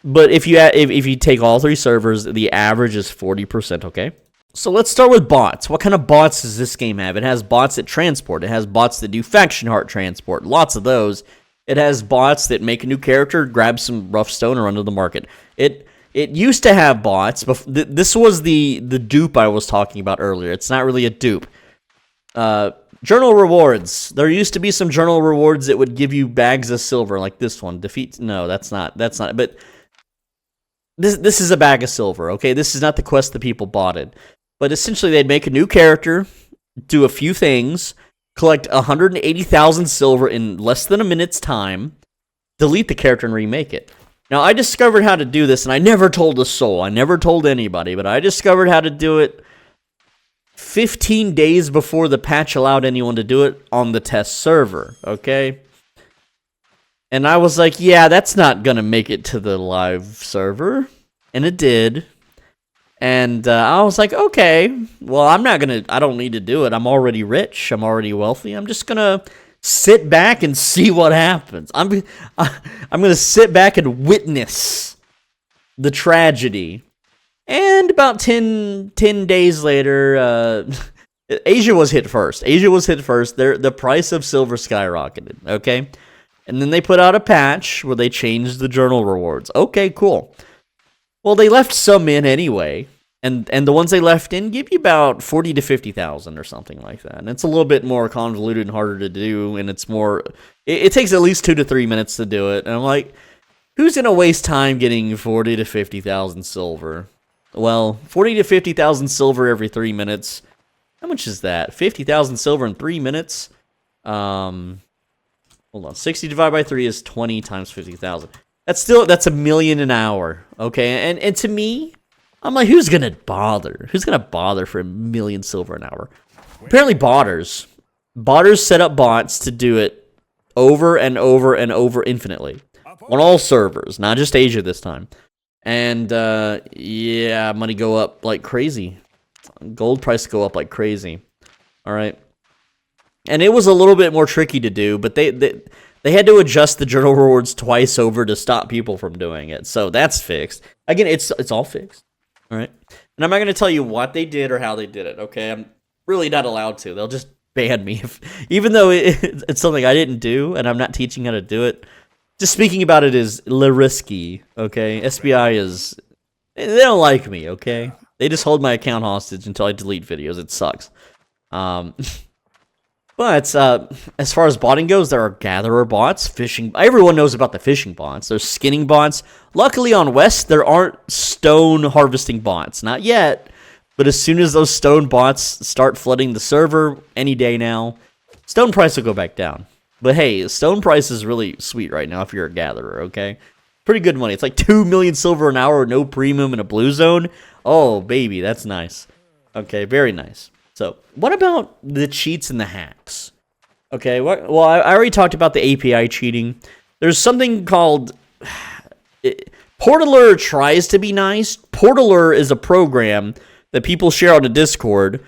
But if you take all 3 servers, the average is 40%, okay? So let's start with bots. What kind of bots does this game have? It has bots that transport. It has bots that do faction heart transport. Lots of those. It has bots that make a new character, grab some rough stone, or run to the market. It used to have bots. This was the dupe I was talking about earlier. It's not really a dupe. Journal rewards. There used to be some journal rewards that would give you bags of silver, like this one. No, that's not. But this is a bag of silver, okay? This is not the quest that people bought it. But essentially, they'd make a new character, do a few things, collect 180,000 silver in less than a minute's time, delete the character, and remake it. Now, I discovered how to do this, and I never told a soul. I never told anybody, but I discovered how to do it 15 days before the patch allowed anyone to do it on the test server, okay? And I was like, yeah, that's not going to make it to the live server. And it did. And I was like, okay, well, I don't need to do it. I'm already rich. I'm already wealthy. I'm just going to sit back and see what happens. I'm going to sit back and witness the tragedy. And about 10 days later, Asia was hit first. The price of silver skyrocketed, okay? And then they put out a patch where they changed the journal rewards. Okay, cool. Well, they left some in anyway, and the ones they left in give you about 40 to 50,000 or something like that. And it's a little bit more convoluted and harder to do, and it's more. It takes at least 2 to 3 minutes to do it. And I'm like, who's gonna waste time getting 40 to 50,000 silver? Well, 40 to 50,000 silver every 3 minutes. How much is that? 50,000 silver in 3 minutes. Hold on. 60 divided by 3 is 20 times 50,000. That's a million an hour, okay? And to me, I'm like, who's gonna bother? Who's gonna bother for 1 million silver an hour? Apparently, botters set up bots to do it over and over and over infinitely on all servers, not just Asia this time. And yeah, money go up like crazy. Gold price go up like crazy. All right. And it was a little bit more tricky to do, but they had to adjust the journal rewards twice over to stop people from doing it. So that's fixed. Again, it's all fixed. All right. And I'm not going to tell you what they did or how they did it, okay? I'm really not allowed to. They'll just ban me. Even though it's something I didn't do and I'm not teaching how to do it. Just speaking about it is risky, okay? SBI is... They don't like me, okay? They just hold my account hostage until I delete videos. It sucks. But as far as botting goes, there are gatherer bots, fishing. Everyone knows about the fishing bots. There's skinning bots. Luckily on West, there aren't stone harvesting bots. Not yet. But as soon as those stone bots start flooding the server, any day now, stone price will go back down. But hey, stone price is really sweet right now if you're a gatherer, okay? Pretty good money. It's like 2 million silver an hour, no premium in a blue zone. Oh, baby, that's nice. Okay, very nice. So, what about the cheats and the hacks? Okay, well, I already talked about the API cheating. There's something called... Portaler tries to be nice. Portaler is a program that people share on the Discord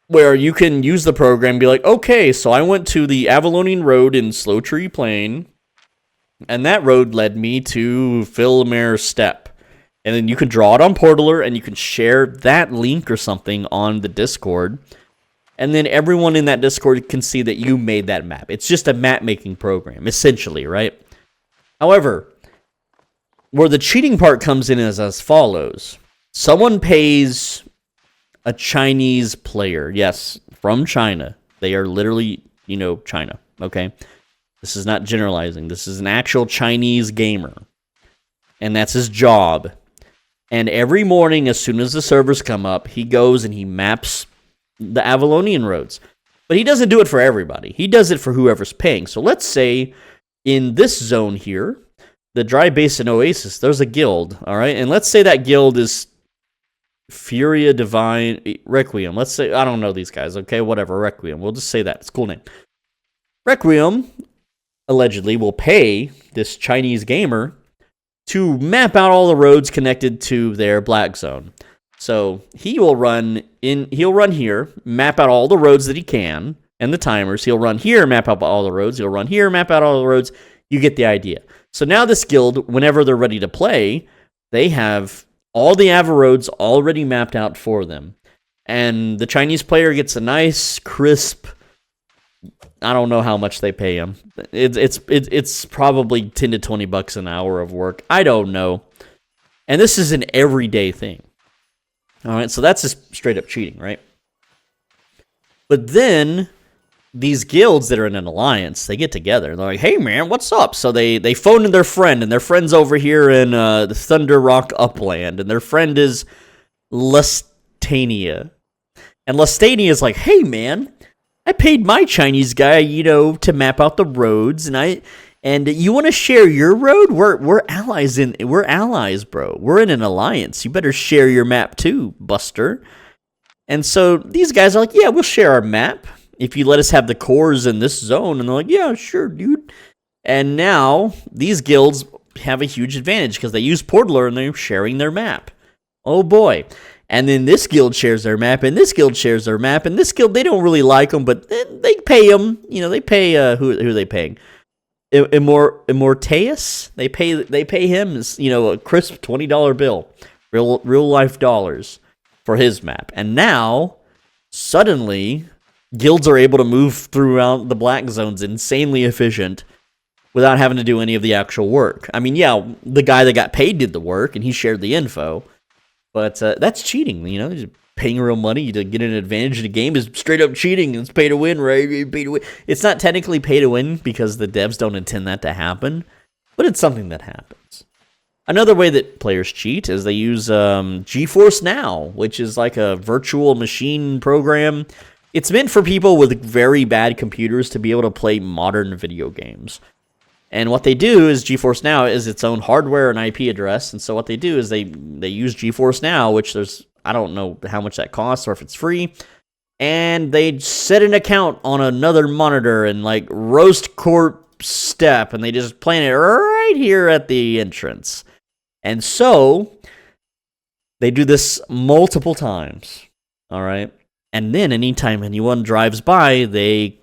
where you can use the program and be like, okay, so I went to the Avalonian Road in Slow Tree Plain, and that road led me to Philomere Steppe. And then you can draw it on Portaler, and you can share that link or something on the Discord. And then everyone in that Discord can see that you made that map. It's just a map-making program, essentially, right? However, where the cheating part comes in is as follows. Someone pays a Chinese player, yes, from China. They are literally, China, okay? This is not generalizing. This is an actual Chinese gamer. And that's his job. And every morning, as soon as the servers come up, he goes and he maps the Avalonian roads. But he doesn't do it for everybody. He does it for whoever's paying. So let's say in this zone here, the Dry Basin Oasis, there's a guild, all right? And let's say that guild is Furia Divine Requiem. Let's say, I don't know these guys, okay? Whatever, Requiem. We'll just say that. It's a cool name. Requiem, allegedly, will pay this Chinese gamer to map out all the roads connected to their black zone. So he'll run here, map out all the roads that he can, and the timers. He'll run here, map out all the roads. He'll run here, map out all the roads. You get the idea. So now this guild, whenever they're ready to play, they have all the Ava roads already mapped out for them. And the Chinese player gets a nice, crisp, I don't know how much they pay him. It's probably 10 to 20 bucks an hour of work. I don't know. And this is an everyday thing. All right, so that's just straight up cheating, right? But then these guilds that are in an alliance, they get together. They're like, hey, man, what's up? So they phone in their friend, and their friend's over here in the Thunder Rock Upland, and their friend is Lustania. And Lustania is like, hey, man, I paid my Chinese guy, to map out the roads, and you want to share your road? We're allies, bro. We're in an alliance. You better share your map too, Buster. And so these guys are like, yeah, we'll share our map if you let us have the cores in this zone. And they're like, yeah, sure, dude. And now these guilds have a huge advantage because they use Portaler and they're sharing their map. Oh boy. And then this guild shares their map, and this guild shares their map, and this guild, they don't really like them, but they pay them. They pay, who are they paying? Immorteus? They pay him, a crisp $20 bill, real life dollars for his map. And now, suddenly, guilds are able to move throughout the black zones insanely efficient without having to do any of the actual work. I mean, yeah, the guy that got paid did the work, and he shared the info. But that's cheating, just paying real money to get an advantage in the game is straight up cheating. It's pay to win, right? Pay to win. It's not technically pay to win because the devs don't intend that to happen, but it's something that happens. Another way that players cheat is they use GeForce Now, which is like a virtual machine program. It's meant for people with very bad computers to be able to play modern video games. And what they do is GeForce Now is its own hardware and IP address. And so what they do is they use GeForce Now, which I don't know how much that costs or if it's free. And they set an account on another monitor and like Roast Corp Step. And they just plant it right here at the entrance. And so they do this multiple times. All right. And then anytime anyone drives by, they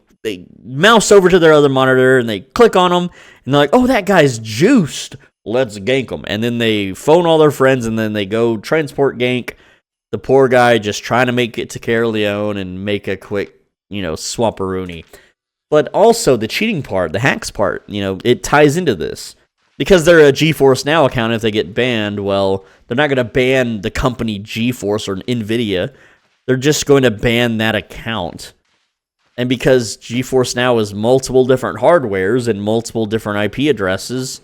mouse over to their other monitor and they click on them and they're like, oh, that guy's juiced. Let's gank him. And then they phone all their friends and then they go transport gank the poor guy just trying to make it to Caerleon and make a quick, swapperoonie. But also the cheating part, the hacks part, it ties into this. Because they're a GeForce Now account, if they get banned, well, they're not going to ban the company GeForce or NVIDIA. They're just going to ban that account. And because GeForce Now is multiple different hardwares and multiple different IP addresses,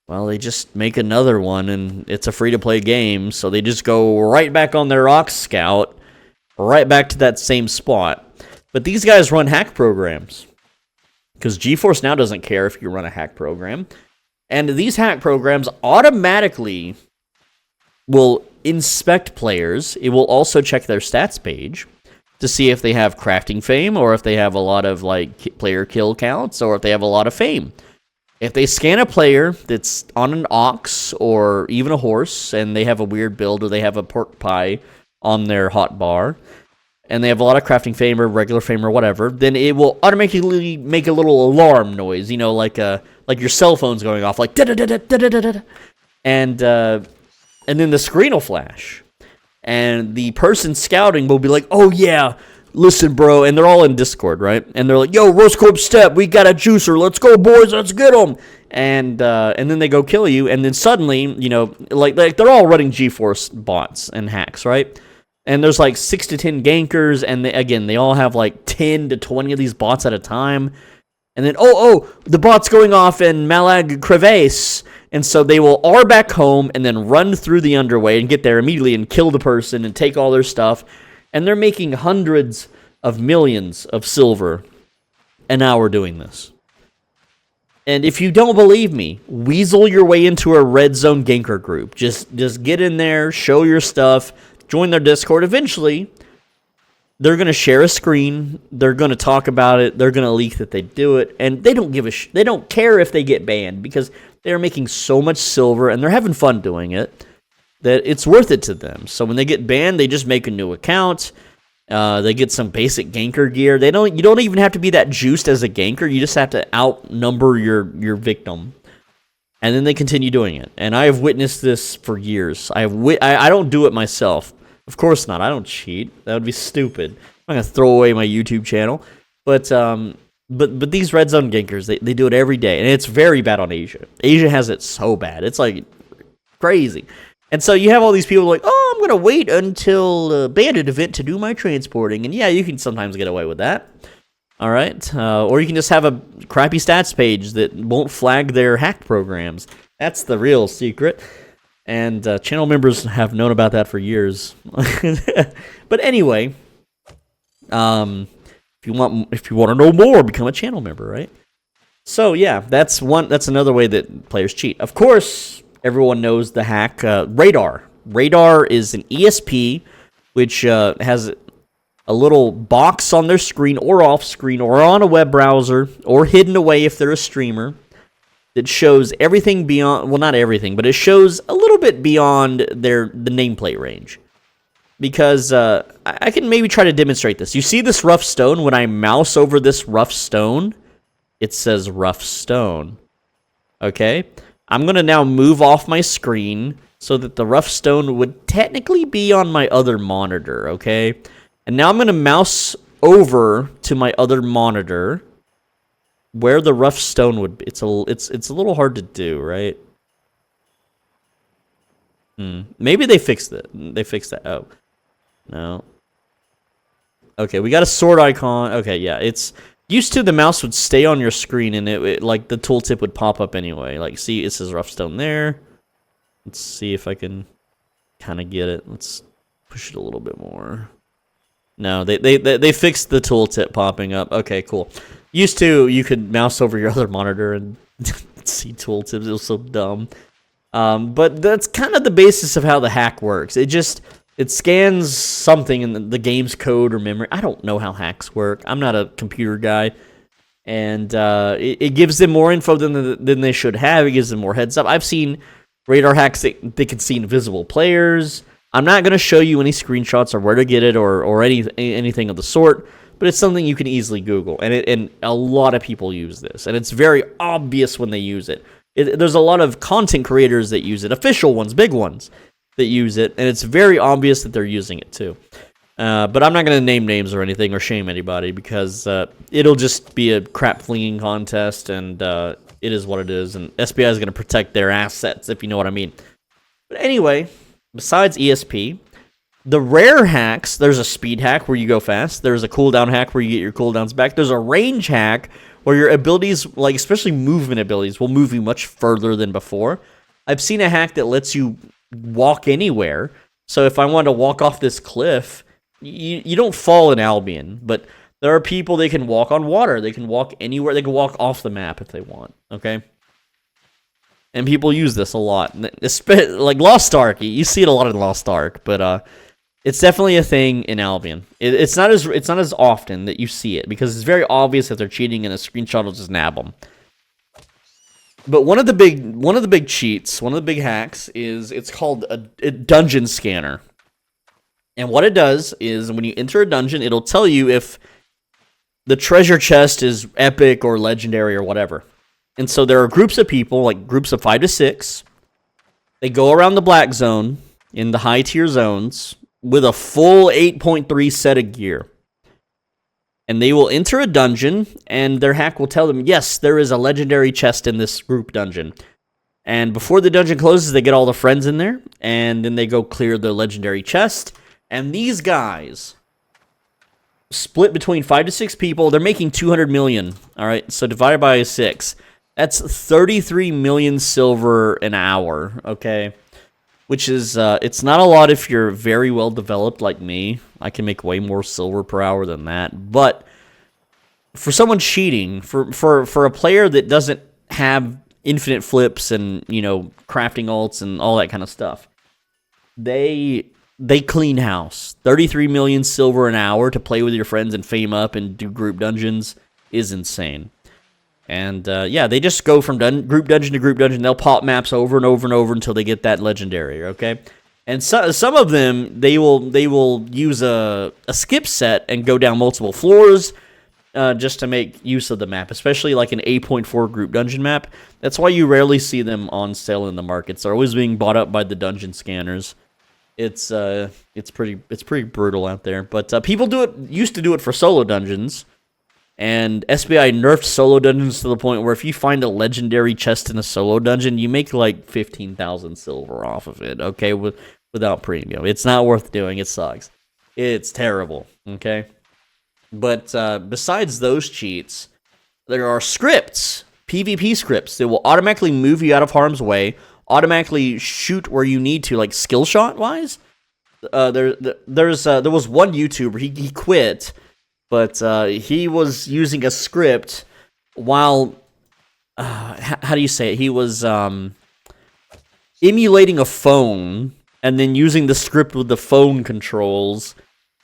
well, they just make another one, and it's a free-to-play game, so they just go right back on their Ox Scout, right back to that same spot. But these guys run hack programs, because GeForce Now doesn't care if you run a hack program. And these hack programs automatically will inspect players. It will also check their stats page to see if they have crafting fame or if they have a lot of player kill counts or if they have a lot of fame. If they scan a player that's on an ox or even a horse and they have a weird build or they have a pork pie on their hotbar and they have a lot of crafting fame or regular fame or whatever, then it will automatically make a little alarm noise, like your cell phone's going off, like da-da-da-da-da-da-da-da. And then the screen will flash. And the person scouting will be like, oh, yeah, listen, bro. And they're all in Discord, right? And they're like, yo, Roast Corp Step, we got a juicer. Let's go, boys. Let's get them. And then they go kill you. And then suddenly, like they're all running GeForce bots and hacks, right? And there's 6 to 10 gankers. And they all have 10 to 20 of these bots at a time. And then, the bot's going off in Malag Crevasse. And so they will R back home and then run through the underway and get there immediately and kill the person and take all their stuff. And they're making hundreds of millions of silver an hour doing this. And if you don't believe me, weasel your way into a red zone ganker group. Just get in there, show your stuff, join their Discord. Eventually, they're going to share a screen. They're going to talk about it. They're going to leak that they do it. And they don't give a they don't care if they get banned because they're making so much silver and they're having fun doing it that it's worth it to them. So when they get banned, they just make a new account. They get some basic ganker gear. You don't even have to be that juiced as a ganker. You just have to outnumber your victim. And then they continue doing it. And I have witnessed this for years. I don't do it myself. Of course not. I don't cheat. That would be stupid. I'm not going to throw away my YouTube channel. But these red zone gankers, they do it every day. And it's very bad on Asia. Asia has it so bad. It's like crazy. And so you have all these people like, oh, I'm going to wait until bandit event to do my transporting. And yeah, you can sometimes get away with that. All right, or you can just have a crappy stats page that won't flag their hacked programs. That's the real secret, and channel members have known about that for years. But anyway, if you want to know more, become a channel member, right? So yeah, that's another way that players cheat. Of course, everyone knows the hack Radar. Radar is an ESP which has a little box on their screen or off screen or on a web browser or hidden away if they're a streamer that shows everything beyond, well, not everything, but it shows a little bit beyond the nameplate range. Because I can maybe try to demonstrate this. You see this rough stone? When I mouse over this rough stone, it says rough stone. Okay? I'm going to now move off my screen so that the rough stone would technically be on my other monitor, okay? And now I'm going to mouse over to my other monitor where the rough stone would be. It's a little hard to do, right? Maybe they fixed it. They fixed that. Oh. No. Okay, we got a sword icon. Okay, yeah. It's used to the mouse would stay on your screen and it like the tooltip would pop up anyway. Like, see, it says rough stone there. Let's see if I can kind of get it. Let's push it a little bit more. No, they fixed the tooltip popping up. Okay, cool. Used to, you could mouse over your other monitor and see tooltips. It was so dumb. But that's kind of the basis of how the hack works. It scans something in the game's code or memory. I don't know how hacks work. I'm not a computer guy. And it gives them more info than they should have. It gives them more heads up. I've seen radar hacks that they can see invisible players. I'm not going to show you any screenshots or where to get it or anything of the sort, but it's something you can easily Google, and a lot of people use this, and it's very obvious when they use it. There's a lot of content creators that use it, official ones, big ones, that use it, and it's very obvious that they're using it too. But I'm not going to name names or anything or shame anybody because it'll just be a crap flinging contest, and it is what it is, and SBI is going to protect their assets, if you know what I mean. But anyway, besides ESP, the rare hacks, there's a speed hack where you go fast. There's a cooldown hack where you get your cooldowns back. There's a range hack where your abilities, like especially movement abilities, will move you much further than before. I've seen a hack that lets you walk anywhere. So if I want to walk off this cliff, you don't fall in Albion, but there are people that can walk on water. They can walk anywhere. They can walk off the map if they want, okay? And people use this a lot. Like Lost Ark, you see it a lot in Lost Ark, but it's definitely a thing in Albion. It's not as often that you see it because it's very obvious that they're cheating, and a screenshot will just nab them. But one of the big cheats, one of the big hacks is it's called a dungeon scanner. And what it does is when you enter a dungeon, it'll tell you if the treasure chest is epic or legendary or whatever. And so there are groups of people, like groups of 5 to 6. They go around the black zone in the high tier zones with a full 8.3 set of gear. And they will enter a dungeon, and their hack will tell them, yes, there is a legendary chest in this group dungeon. And before the dungeon closes, they get all the friends in there, and then they go clear the legendary chest. And these guys split between 5 to 6 people. They're making 200 million. All right, so divided by 6. That's 33 million silver an hour, okay? Which is, it's not a lot if you're very well developed like me. I can make way more silver per hour than that. But for someone cheating, for a player that doesn't have infinite flips and, you know, crafting alts and all that kind of stuff, they clean house. 33 million silver an hour to play with your friends and fame up and do group dungeons is insane. And, yeah, they just go from group dungeon to group dungeon. They'll pop maps over and over and over until they get that legendary, okay? And some of them, they will use a skip set and go down multiple floors. just to make use of the map, especially like an 8.4 group dungeon map. That's why you rarely see them on sale in the markets. They're always being bought up by the dungeon scanners. It's pretty brutal out there. But people used to do it for solo dungeons, and SBI nerfed solo dungeons to the point where if you find a legendary chest in a solo dungeon, you make like 15,000 silver off of it. Okay, without premium, it's not worth doing. It sucks. It's terrible. Okay. But besides those cheats, there are scripts, PvP scripts, that will automatically move you out of harm's way, automatically shoot where you need to, like skill shot wise. There was one YouTuber, he quit, but he was using a script while how do you say it? He was emulating a phone and then using the script with the phone controls.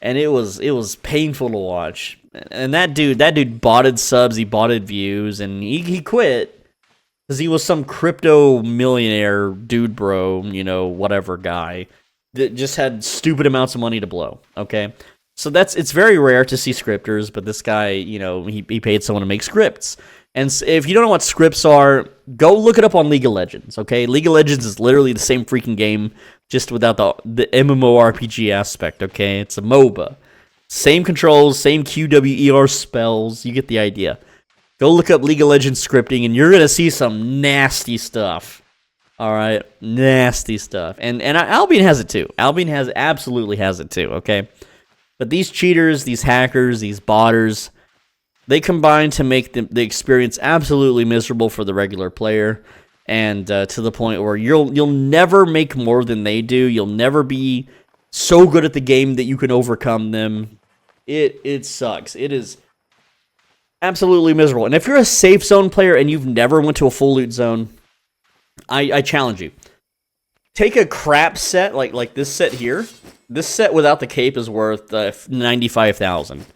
And it was painful to watch. And that dude botted subs, he botted views, and he quit because he was some crypto millionaire dude bro, whatever guy that just had stupid amounts of money to blow. Okay, so it's very rare to see scripters, but this guy, he paid someone to make scripts. And if you don't know what scripts are, go look it up on League of Legends, okay? League of Legends is literally the same freaking game, just without the MMORPG aspect, okay? It's a MOBA. Same controls, same QWER spells, you get the idea. Go look up League of Legends scripting, and you're going to see some nasty stuff, all right? Nasty stuff. And Albion has it too. Albion absolutely has it too, okay? But these cheaters, these hackers, these botters, they combine to make the experience absolutely miserable for the regular player, and to the point where you'll never make more than they do. You'll never be so good at the game that you can overcome them. It sucks. It is absolutely miserable. And if you're a safe zone player and you've never went to a full loot zone, I challenge you. Take a crap set like this set here. This set without the cape is worth 95,000.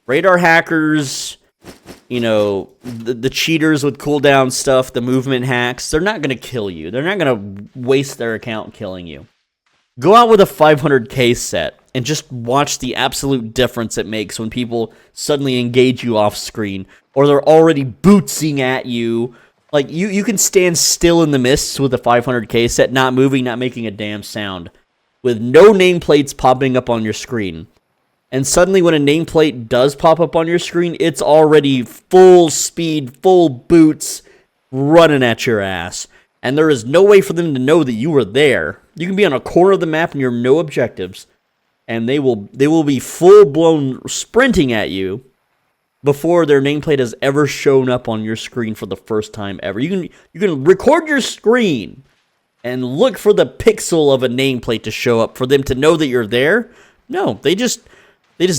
Radar hackers, the cheaters with cooldown stuff, the movement hacks, they're not going to kill you. They're not going to waste their account killing you. Go out with a 500k set and just watch the absolute difference it makes when people suddenly engage you off screen, or they're already bootsing at you. Like, you can stand still in the mists with a 500k set, not moving, not making a damn sound, with no nameplates popping up on your screen. And suddenly when a nameplate does pop up on your screen, it's already full speed, full boots, running at your ass. And there is no way for them to know that you were there. You can be on a corner of the map and you have no objectives, and they will be full-blown sprinting at you before their nameplate has ever shown up on your screen for the first time ever. You can record your screen and look for the pixel of a nameplate to show up for them to know that you're there. No, they just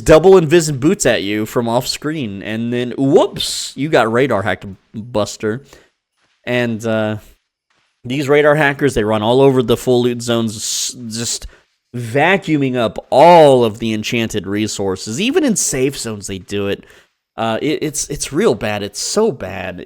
double invis and boots at you from off screen, and then whoops, you got radar hacked, buster. And these radar hackers, they run all over the full loot zones, just vacuuming up all of the enchanted resources. Even in safe zones, they do it. It's real bad. It's so bad.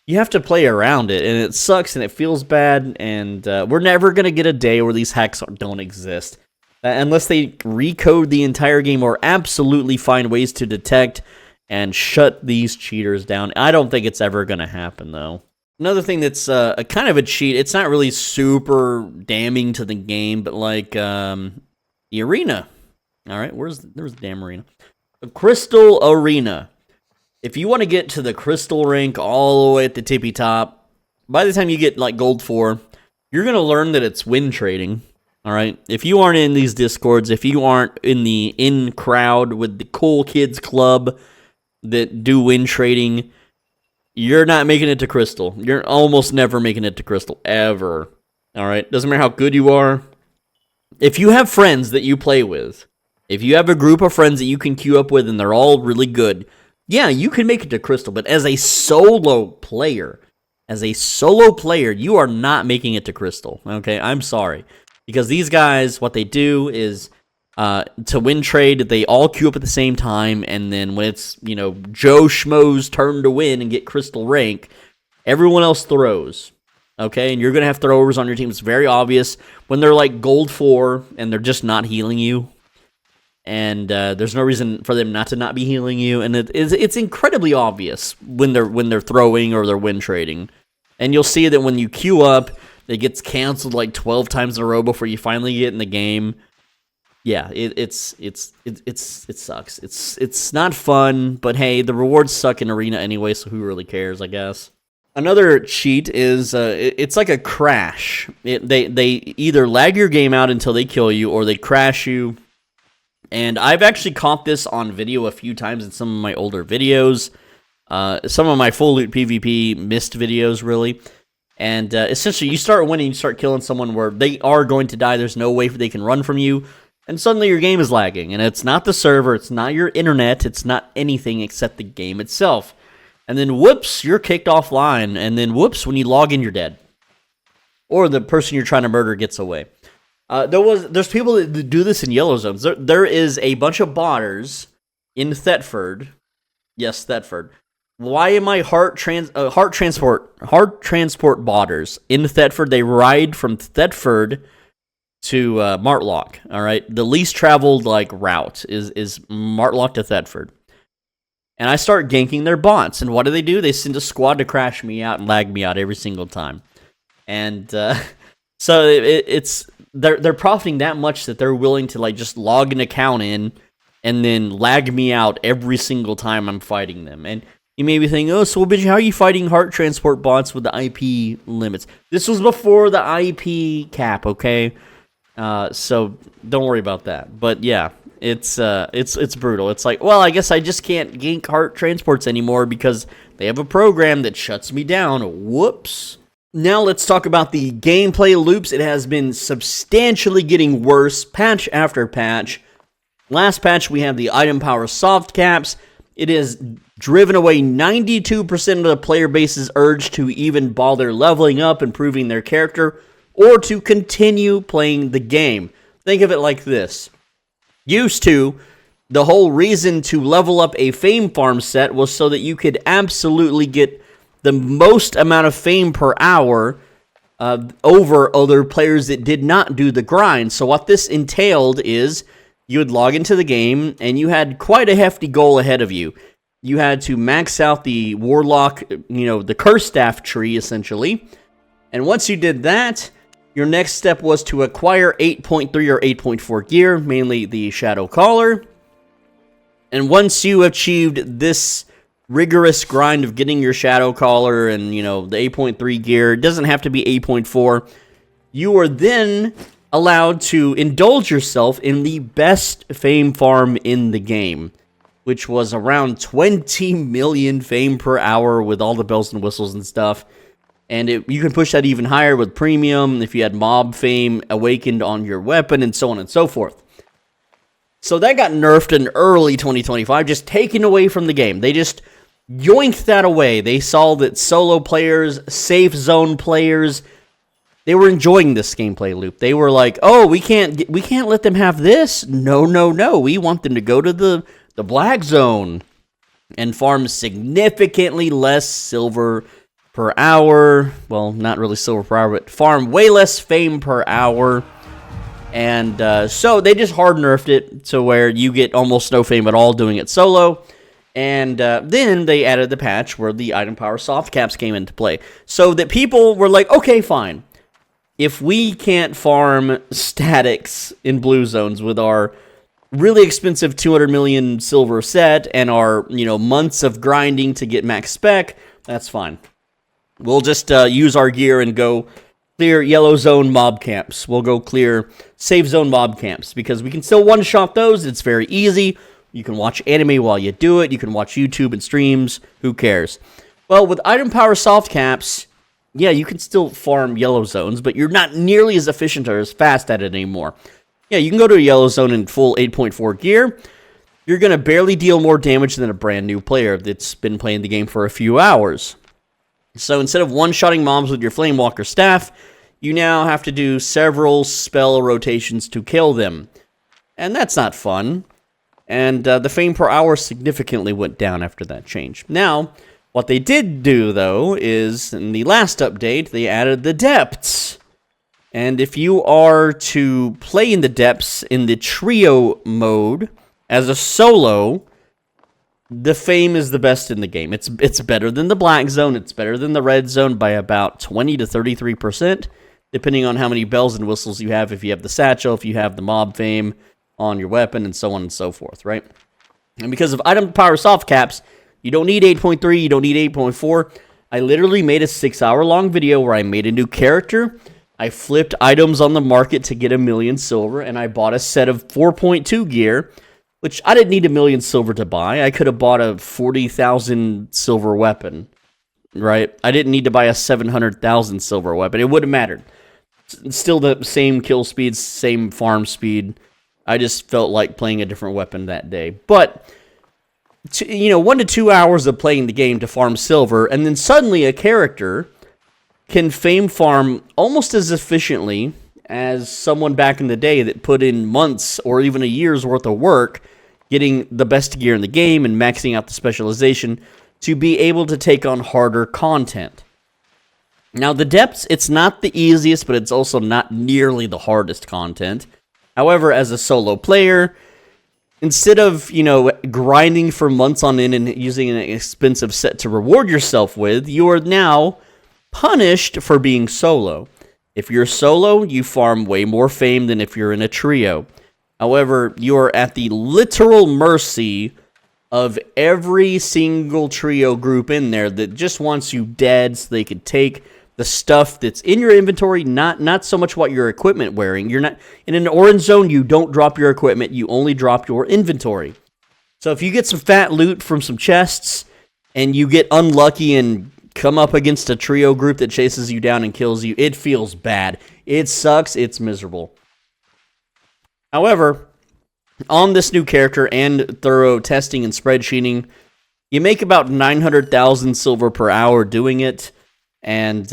You have to play around it, and it sucks, and it feels bad. And we're never gonna get a day where these hacks don't exist. Unless they recode the entire game or absolutely find ways to detect and shut these cheaters down. I don't think it's ever going to happen, though. Another thing that's a kind of a cheat, it's not really super damning to the game, but like the arena. All right, there's the damn arena. The Crystal Arena. If you want to get to the Crystal rank all the way at the tippy top, by the time you get like Gold 4, you're going to learn that it's win trading. All right, if you aren't in these discords, if you aren't in the crowd with the cool kids club that do win trading, you're not making it to Crystal. You're almost never making it to Crystal, ever. All right, doesn't matter how good you are. If you have friends that you play with, if you have a group of friends that you can queue up with and they're all really good, yeah, you can make it to Crystal. But as a solo player, you are not making it to Crystal. Okay, I'm sorry. Because these guys, what they do is, to win trade, they all queue up at the same time, and then when it's, Joe Schmo's turn to win and get Crystal rank, everyone else throws, okay? And you're going to have throwers on your team. It's very obvious when they're like Gold 4, and they're just not healing you. and there's no reason for them not be healing you, and it's incredibly obvious when they're throwing or they're win trading, and you'll see that when you queue up, it gets canceled like 12 times in a row before you finally get in the game. Yeah, it sucks. It's not fun, but hey, the rewards suck in Arena anyway, so who really cares, I guess. Another cheat is it's like a crash. They either lag your game out until they kill you, or they crash you. And I've actually caught this on video a few times in some of my older videos. Some of my full loot PvP missed videos, really. And essentially, you start winning, you start killing someone where they are going to die. There's no way they can run from you. And suddenly your game is lagging. And it's not the server, it's not your internet, it's not anything except the game itself. And then whoops, you're kicked offline. And then whoops, when you log in, you're dead. Or the person you're trying to murder gets away. There's people that do this in yellow zones. There is a bunch of botters in Thetford. Yes, Thetford. Why am I heart transport botters in Thetford? They ride from Thetford to Martlock. All right, the least traveled route is Martlock to Thetford. And I start ganking their bots, and what do? They send a squad to crash me out and lag me out every single time. And so it's they're profiting that much that they're willing to just log an account in and then lag me out every single time I'm fighting them. And you may be thinking, oh, so bitch, how are you fighting heart transport bots with the IP limits? This was before the IP cap, okay? So don't worry about that. But yeah, it's brutal. It's like, well, I guess I just can't gank heart transports anymore because they have a program that shuts me down. Whoops. Now let's talk about the gameplay loops. It has been substantially getting worse, patch after patch. Last patch, we have the item power soft caps. It has driven away 92% of the player base's urge to even bother leveling up, improving their character, or to continue playing the game. Think of it like this. Used to, the whole reason to level up a fame farm set was so that you could absolutely get the most amount of fame per hour over other players that did not do the grind. So what this entailed is you would log into the game and you had quite a hefty goal ahead of you. You had to max out the Warlock, the Curse Staff tree, essentially. And once you did that, your next step was to acquire 8.3 or 8.4 gear, mainly the Shadow Collar. And once you achieved this rigorous grind of getting your Shadow Collar and, the 8.3 gear, it doesn't have to be 8.4, you are then allowed to indulge yourself in the best fame farm in the game, which was around 20 million fame per hour with all the bells and whistles and stuff. And you can push that even higher with premium if you had mob fame awakened on your weapon and so on and so forth. So that got nerfed in early 2025, just taken away from the game. They just yoinked that away. They saw that solo players, safe zone players, they were enjoying this gameplay loop. They were like, "Oh, we can't let them have this. No. We want them to go to the black zone and farm significantly less silver per hour. Well, not really silver per hour, but farm way less fame per hour." And so they just hard nerfed it to where you get almost no fame at all doing it solo. And then they added the patch where the item power soft caps came into play. So that people were like, okay, fine. If we can't farm statics in blue zones with our really expensive 200 million silver set and our, months of grinding to get max spec, that's fine. We'll just use our gear and go clear yellow zone mob camps. We'll go clear safe zone mob camps because we can still one-shot those. It's very easy. You can watch anime while you do it. You can watch YouTube and streams. Who cares? Well, with item power soft caps, yeah, you can still farm yellow zones, but you're not nearly as efficient or as fast at it anymore. Yeah, you can go to a yellow zone in full 8.4 gear. You're going to barely deal more damage than a brand new player that's been playing the game for a few hours. So instead of one-shotting mobs with your Flamewalker staff, you now have to do several spell rotations to kill them. And that's not fun. And the fame per hour significantly went down after that change. Now, what they did do, though, is in the last update, they added the depths. And if you are to play in the depths in the trio mode as a solo, the Fame is the best in the game. It's better than the Black Zone. It's better than the Red Zone by about 20 to 33%, depending on how many bells and whistles you have. If you have the Satchel, if you have the Mob Fame on your weapon, and so on and so forth, right? And because of item power soft caps, you don't need 8.3, you don't need 8.4. I literally made a 6-hour-long video where I made a new character. I flipped items on the market to get 1 million silver, and I bought a set of 4.2 gear, which I didn't need 1 million silver to buy. I could have bought a 40,000 silver weapon, right? I didn't need to buy a 700,000 silver weapon. It wouldn't have mattered. Still the same kill speed, same farm speed. I just felt like playing a different weapon that day. But, 1 to 2 hours of playing the game to farm silver, and then suddenly a character can fame farm almost as efficiently as someone back in the day that put in months or even a year's worth of work getting the best gear in the game and maxing out the specialization to be able to take on harder content. Now, the depths, it's not the easiest, but it's also not nearly the hardest content. However, as a solo player, instead of, grinding for months on end and using an expensive set to reward yourself with, you are now punished for being solo. If you're solo, you farm way more fame than if you're in a trio. However, you're at the literal mercy of every single trio group in there that just wants you dead so they could take the stuff that's in your inventory, not so much what your equipment wearing. You're not in an orange zone, you don't drop your equipment, you only drop your inventory. So if you get some fat loot from some chests and you get unlucky and come up against a trio group that chases you down and kills you, it feels bad. It sucks, it's miserable. However, on this new character and thorough testing and spreadsheeting, you make about 900,000 silver per hour doing it. And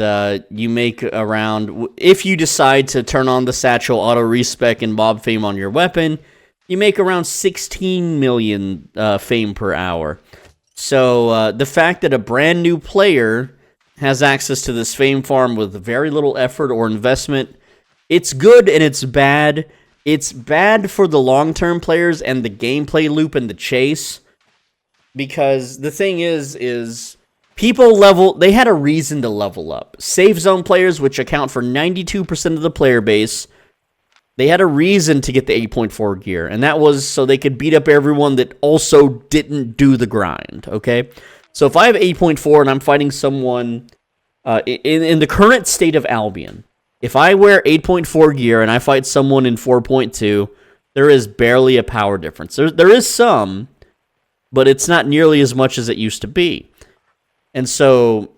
you make around, if you decide to turn on the Satchel, auto respec, and mob fame on your weapon, you make around 16 million fame per hour. So the fact that a brand new player has access to this fame farm with very little effort or investment, it's good and it's bad. It's bad for the long-term players and the gameplay loop and the chase. Because the thing is people they had a reason to level up. Safe zone players, which account for 92% of the player base, they had a reason to get the 8.4 gear, and that was so they could beat up everyone that also didn't do the grind, okay? So if I have 8.4 and I'm fighting someone in the current state of Albion, if I wear 8.4 gear and I fight someone in 4.2, there is barely a power difference. There is some, but it's not nearly as much as it used to be. And so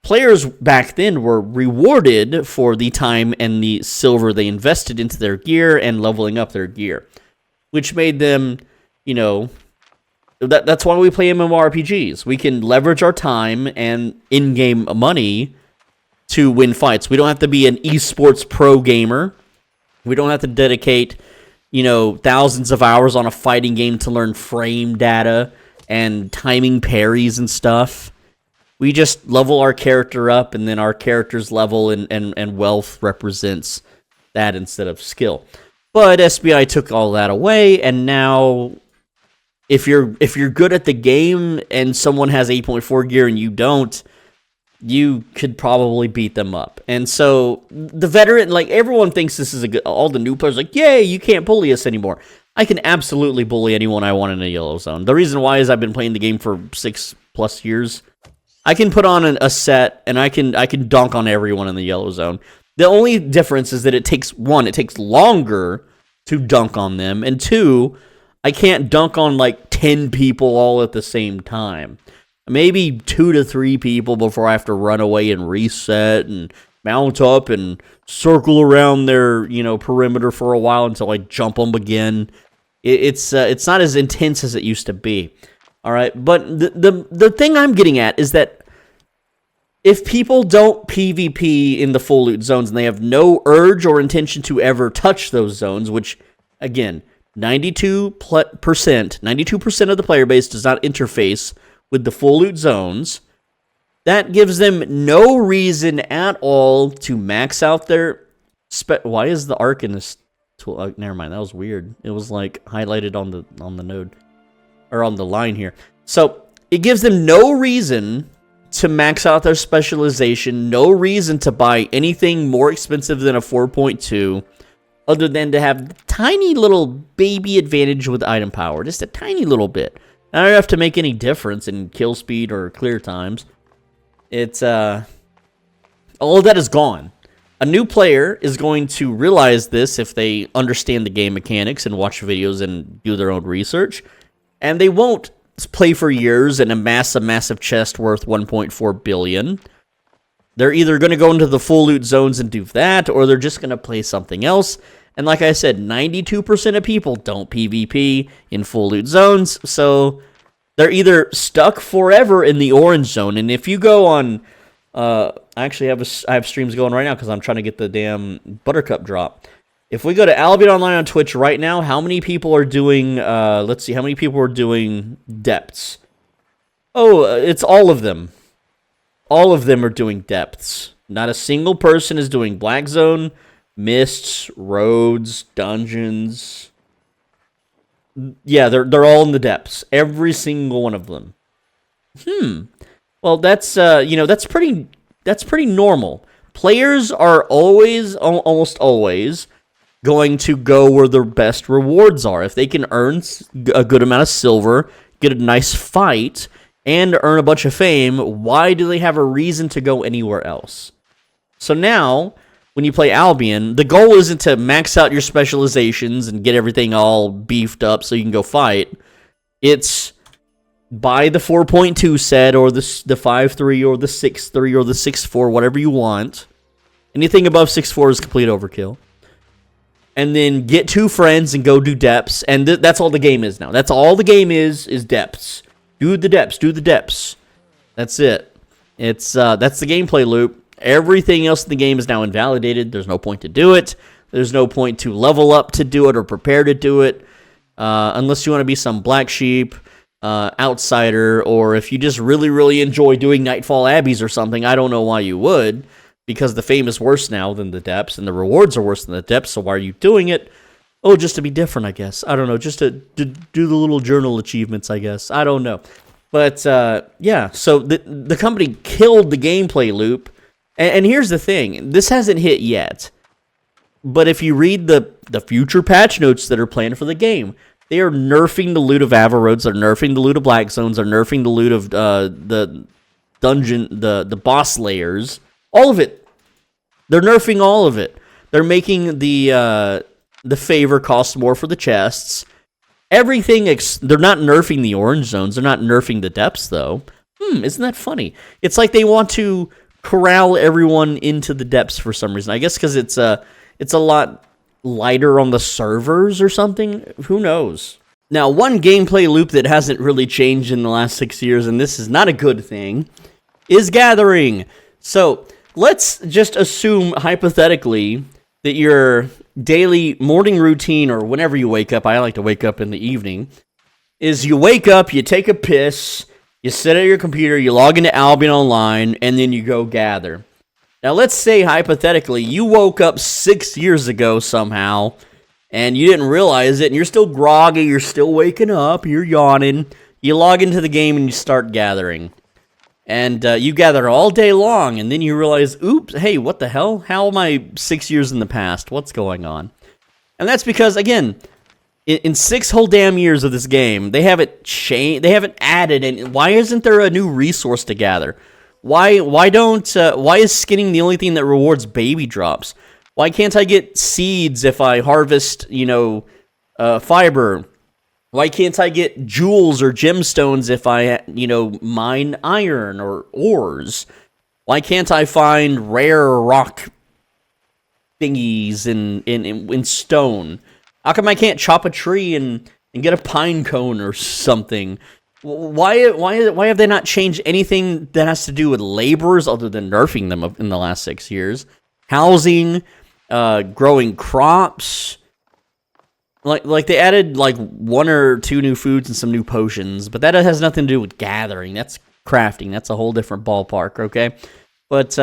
players back then were rewarded for the time and the silver they invested into their gear and leveling up their gear, which made them, that's why we play MMORPGs. We can leverage our time and in-game money to win fights. We don't have to be an esports pro gamer. We don't have to dedicate, thousands of hours on a fighting game to learn frame data and timing parries and stuff. We just level our character up, and then our character's level and wealth represents that instead of skill. But SBI took all that away, and now if you're good at the game and someone has 8.4 gear and you don't, you could probably beat them up. And so the veteran, everyone thinks this is all the new players yay, you can't bully us anymore. I can absolutely bully anyone I want in a yellow zone. The reason why is I've been playing the game for 6+ years. I can put on a set, and I can dunk on everyone in the yellow zone. The only difference is that it takes longer to dunk on them, and 2, I can't dunk on 10 people all at the same time. Maybe 2 to 3 people before I have to run away and reset and mount up and circle around their perimeter for a while until I jump them again. It's not as intense as it used to be. All right, but the thing I'm getting at is that if people don't PvP in the full loot zones and they have no urge or intention to ever touch those zones, which, again, 92% of the player base does not interface with the full loot zones, that gives them no reason at all to max out their Why is the arc in this tool? Never mind, that was weird. It was like highlighted on the node, or on the line here. So it gives them no reason to max out their specialization, no reason to buy anything more expensive than a 4.2, other than to have the tiny little baby advantage with item power, just a tiny little bit. I don't have to make any difference in kill speed or clear times. It's all of that is gone. A new player is going to realize this if they understand the game mechanics and watch videos and do their own research, and they won't play for years and amass a massive chest worth 1.4 billion. They're either going to go into the full loot zones and do that, or they're just going to play something else. And like I said, 92% of people don't PvP in full loot zones, so they're either stuck forever in the orange zone. And if you go on, I have streams going right now because I'm trying to get the damn Buttercup drop. If we go to Albion Online on Twitch right now, how many people are doing, let's see, how many people are doing depths? Oh, it's all of them. All of them are doing depths. Not a single person is doing Black Zone, Mists, Roads, Dungeons. Yeah, they're all in the depths. Every single one of them. Well, that's that's pretty normal. Players are almost always going to go where their best rewards are. If they can earn a good amount of silver, get a nice fight, and earn a bunch of fame, why do they have a reason to go anywhere else? So now, when you play Albion, the goal isn't to max out your specializations and get everything all beefed up so you can go fight. It's buy the 4.2 set, or the 5.3, or the 6.3, or the 6.4, whatever you want. Anything above 6.4 is complete overkill. And then get 2 friends and go do depths, and that's all the game is now. That's all the game is depths. Do the depths. That's it. It's that's the gameplay loop. Everything else in the game is now invalidated. There's no point to do it. There's no point to level up to do it or prepare to do it, unless you want to be some black sheep, outsider, or if you just really, really enjoy doing Nightfall Abbeys or something. I don't know why you would, because the fame is worse now than the depths, and the rewards are worse than the depths, so why are you doing it? Oh, just to be different, I guess. I don't know, just to do the little journal achievements, I guess. I don't know. But, yeah, so the company killed the gameplay loop, and here's the thing. This hasn't hit yet, but if you read the future patch notes that are planned for the game, they are nerfing the loot of Avaroads, they're nerfing the loot of Black Zones, they're nerfing the loot of the dungeon, the boss layers. All of it. They're nerfing all of it. They're making the favor cost more for the chests. Everything. They're not nerfing the orange zones. They're not nerfing the depths, though. Isn't that funny? It's like they want to corral everyone into the depths for some reason. I guess because it's a lot lighter on the servers or something. Who knows? Now, one gameplay loop that hasn't really changed in the last 6 years, and this is not a good thing, is gathering. So let's just assume, hypothetically, that your daily morning routine, or whenever you wake up, I like to wake up in the evening, is you wake up, you take a piss, you sit at your computer, you log into Albion Online, and then you go gather. Now, let's say, hypothetically, you woke up 6 years ago somehow, and you didn't realize it, and you're still groggy, you're still waking up, you're yawning, you log into the game, and you start gathering. And you gather all day long, and then you realize, oops, hey, what the hell? How am I 6 years in the past? What's going on? And that's because, again, in 6 whole damn years of this game, they haven't changed, they haven't added, and why isn't there a new resource to gather? Why is skinning the only thing that rewards baby drops? Why can't I get seeds if I harvest, fiber? Why can't I get jewels or gemstones if I, mine iron or ores? Why can't I find rare rock thingies in stone? How come I can't chop a tree and get a pine cone or something? Why have they not changed anything that has to do with laborers other than nerfing them in the last 6 years? Housing, growing crops. Like they added 1 or 2 new foods and some new potions, but that has nothing to do with gathering. That's crafting. That's a whole different ballpark, okay? But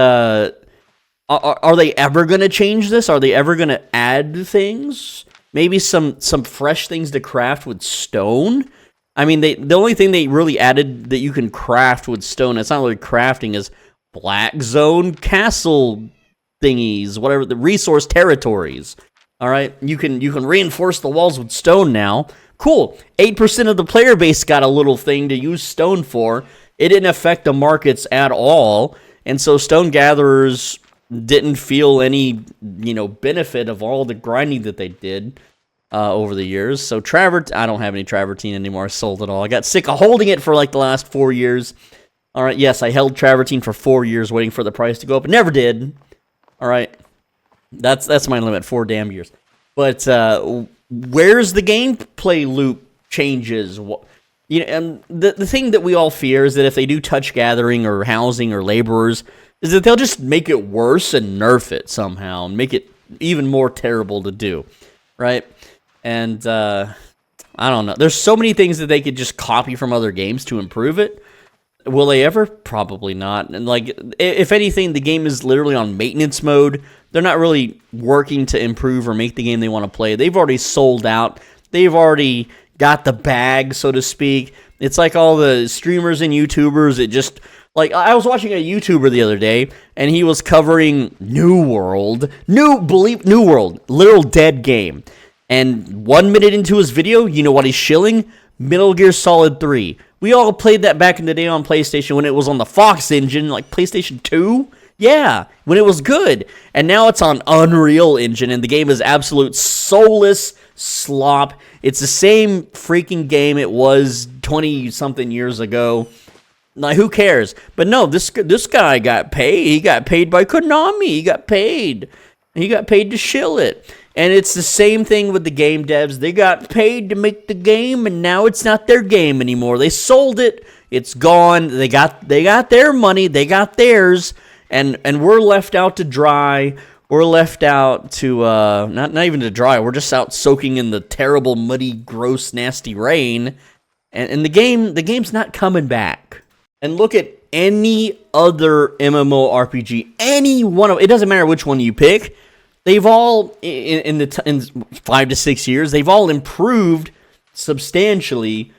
Are they ever going to change this? Are they ever going to add things? Maybe some fresh things to craft with stone? I mean, the only thing they really added that you can craft with stone, it's not really crafting, is black zone castle thingies, whatever, the resource territories. All right, you can reinforce the walls with stone now. Cool. 8% of the player base got a little thing to use stone for. It didn't affect the markets at all, and so stone gatherers didn't feel any, benefit of all the grinding that they did over the years. So I don't have any travertine anymore. I sold it all. I got sick of holding it for like the last 4 years. All right, yes, I held travertine for 4 years waiting for the price to go up. It never did. All right, that's my limit, 4 damn years. But where's the gameplay loop changes? And the thing that we all fear is that if they do touch gathering or housing or laborers, is that they'll just make it worse and nerf it somehow and make it even more terrible to do, right? And I don't know. There's so many things that they could just copy from other games to improve it. Will they ever? Probably not. And like, if anything, the game is literally on maintenance mode. They're not really working to improve or make the game they want to play. They've already sold out. They've already got the bag, so to speak. It's like all the streamers and YouTubers. It just, like, I was watching a YouTuber the other day, and he was covering New World, literal dead game. And 1 minute into his video, you know what he's shilling? Metal Gear Solid 3. We all played that back in the day on PlayStation when it was on the Fox engine, like PlayStation 2. Yeah, when it was good. And now it's on Unreal Engine, and the game is absolute soulless slop. It's the same freaking game it was 20-something years ago. Like, who cares? But no, this guy got paid. He got paid by Konami. He got paid. He got paid to shill it. And it's the same thing with the game devs. They got paid to make the game, and now it's not their game anymore. They sold it. It's gone. They got their money. They got theirs. And we're left out to dry. We're left out to, not even to dry. We're just out soaking in the terrible, muddy, gross, nasty rain. And the game's not coming back. And look at any other MMORPG. Any one of it doesn't matter which one you pick. They've all, in 5 to 6 years, they've all improved substantially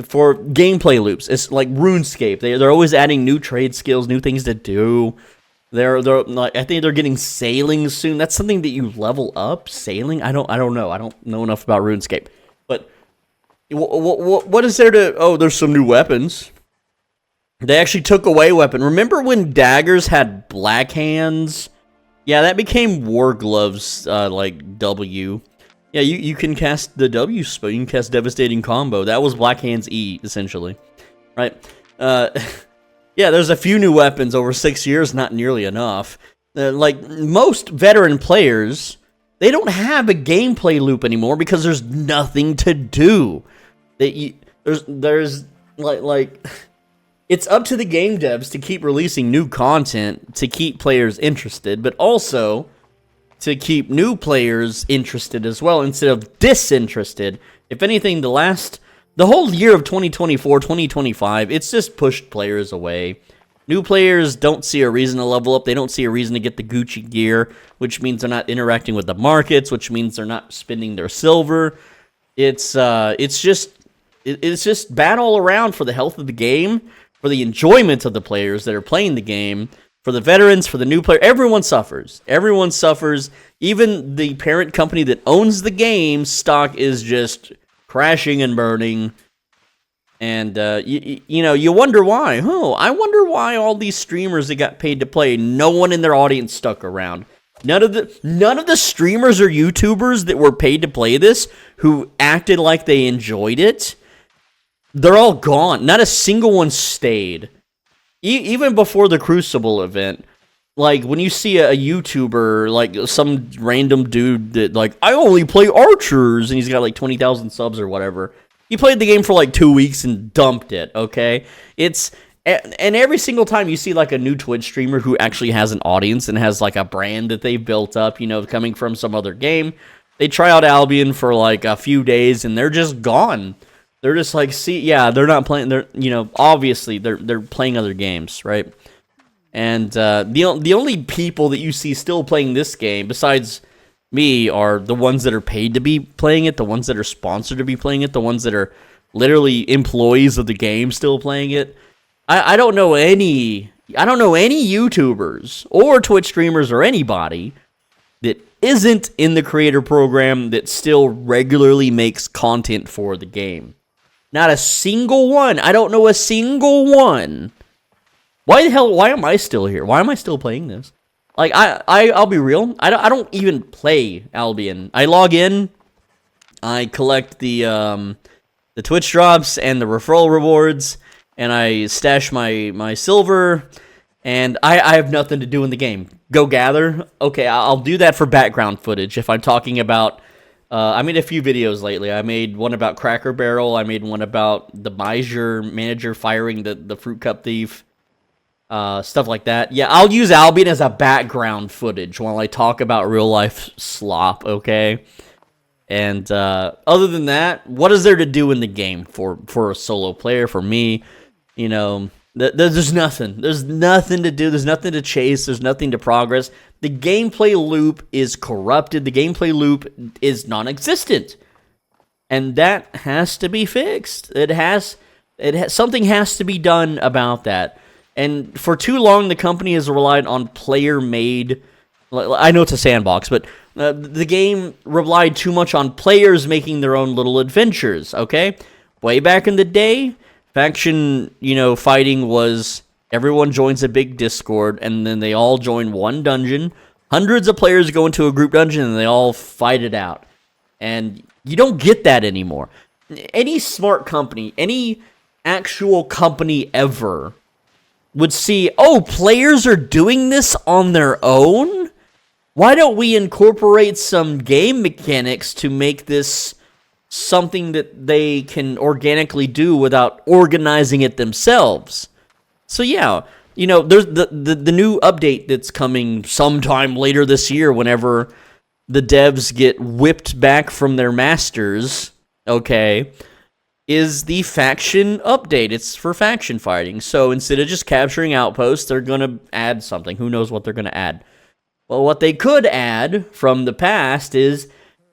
for gameplay loops. It's like RuneScape. They're always adding new trade skills, new things to do. They're like, I think they're getting sailing soon. That's something that you level up. Sailing? I don't know. I don't know enough about RuneScape. But what is there to? Oh, there's some new weapons. They actually took away weapon. Remember when daggers had black hands? Yeah, that became War Gloves, like W. Yeah, you can cast the W spell. You can cast Devastating Combo. That was Black Hands E, essentially. Right? Yeah, there's a few new weapons over 6 years, not nearly enough. Like, most veteran players, they don't have a gameplay loop anymore because there's nothing to do. There's like... It's up to the game devs to keep releasing new content to keep players interested, but also to keep new players interested as well instead of disinterested. If anything, the whole year of 2024, 2025, it's just pushed players away. New players don't see a reason to level up. They don't see a reason to get the Gucci gear, which means they're not interacting with the markets, which means they're not spending their silver. It's just bad all around for the health of the game. For the enjoyment of the players that are playing the game, for the veterans, for the new player, everyone suffers. Everyone suffers. Even the parent company that owns the game, stock is just crashing and burning. And, you wonder why. Oh, I wonder why all these streamers that got paid to play, no one in their audience stuck around. None of the streamers or YouTubers that were paid to play this, who acted like they enjoyed it, they're all gone. Not a single one stayed. Even before the Crucible event, like, when you see a YouTuber, like, some random dude that, like, I only play archers, and he's got, like, 20,000 subs or whatever. He played the game for, like, 2 weeks and dumped it, okay? And every single time you see, like, a new Twitch streamer who actually has an audience and has, like, a brand that they've built up, coming from some other game, they try out Albion for, like, a few days, and they're just gone. They're just like, they're not playing. They're, obviously they're playing other games, right? And the only people that you see still playing this game, besides me, are the ones that are paid to be playing it, the ones that are sponsored to be playing it, the ones that are literally employees of the game still playing it. I don't know any YouTubers or Twitch streamers or anybody that isn't in the creator program that still regularly makes content for the game. Not a single one. I don't know a single one. Why am I still here? Why am I still playing this? Like, I'll be real. I don't even play Albion. I log in, I collect the Twitch drops and the referral rewards, and I stash my silver, and I have nothing to do in the game. Go gather? Okay, I'll do that for background footage if I'm talking about... I made a few videos lately. I made one about Cracker Barrel. I made one about the Miser manager firing the Fruit Cup thief. Stuff like that. Yeah, I'll use Albion as a background footage while I talk about real-life slop, okay? And other than that, what is there to do in the game for a solo player, for me? You know, there's nothing. There's nothing to do. There's nothing to chase. There's nothing to progress. The gameplay loop is corrupted. The gameplay loop is non-existent. And that has to be fixed. Something has to be done about that. And for too long, the company has relied on player-made... I know it's a sandbox, but the game relied too much on players making their own little adventures, okay? Way back in the day, faction, fighting was everyone joins a big Discord, and then they all join one dungeon. Hundreds of players go into a group dungeon, and they all fight it out. And you don't get that anymore. Any smart company, any actual company ever would see, oh, players are doing this on their own? Why don't we incorporate some game mechanics to make this something that they can organically do without organizing it themselves? So yeah, there's the new update that's coming sometime later this year whenever the devs get whipped back from their masters, okay, is the faction update. It's for faction fighting. So instead of just capturing outposts, they're going to add something. Who knows what they're going to add? Well, what they could add from the past is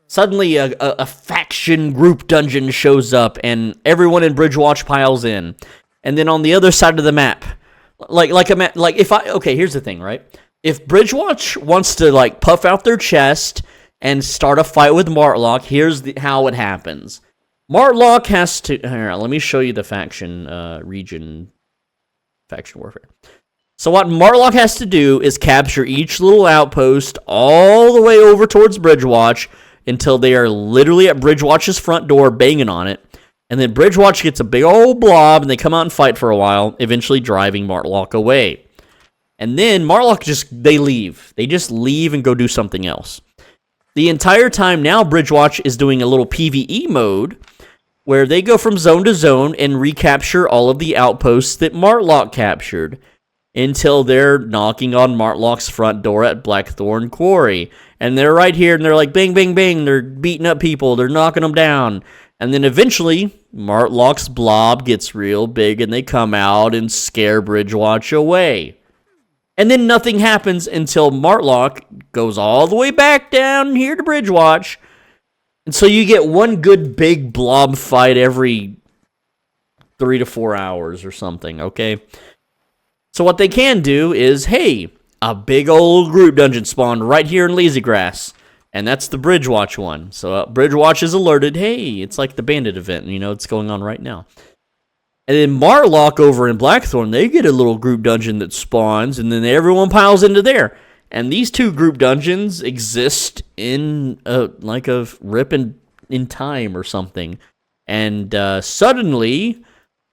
suddenly a faction group dungeon shows up and everyone in Bridgewatch piles in. And then on the other side of the map, here's the thing, right? If Bridgewatch wants to puff out their chest and start a fight with Martlock, here's how it happens. Martlock has to... Here, let me show you the faction region... Faction warfare. So what Martlock has to do is capture each little outpost all the way over towards Bridgewatch until they are literally at Bridgewatch's front door banging on it. And then Bridgewatch gets a big old blob and they come out and fight for a while, eventually driving Martlock away. And then Martlock they leave. They just leave and go do something else. The entire time now Bridgewatch is doing a little PvE mode where they go from zone to zone and recapture all of the outposts that Martlock captured until they're knocking on Martlock's front door at Blackthorn Quarry. And they're right here and they're like bang, bang, bang. They're beating up people. They're knocking them down. And then eventually Martlock's blob gets real big and they come out and scare Bridgewatch away. And then nothing happens until Martlock goes all the way back down here to Bridgewatch. And so you get one good big blob fight every 3 to 4 hours or something, okay? So what they can do is, hey, a big old group dungeon spawned right here in Lazy Grass. And that's the Bridgewatch one. So Bridgewatch is alerted, hey, it's like the bandit event, it's going on right now. And then Martlock over in Blackthorn, they get a little group dungeon that spawns, and then everyone piles into there. And these two group dungeons exist in a rip in time or something. And suddenly,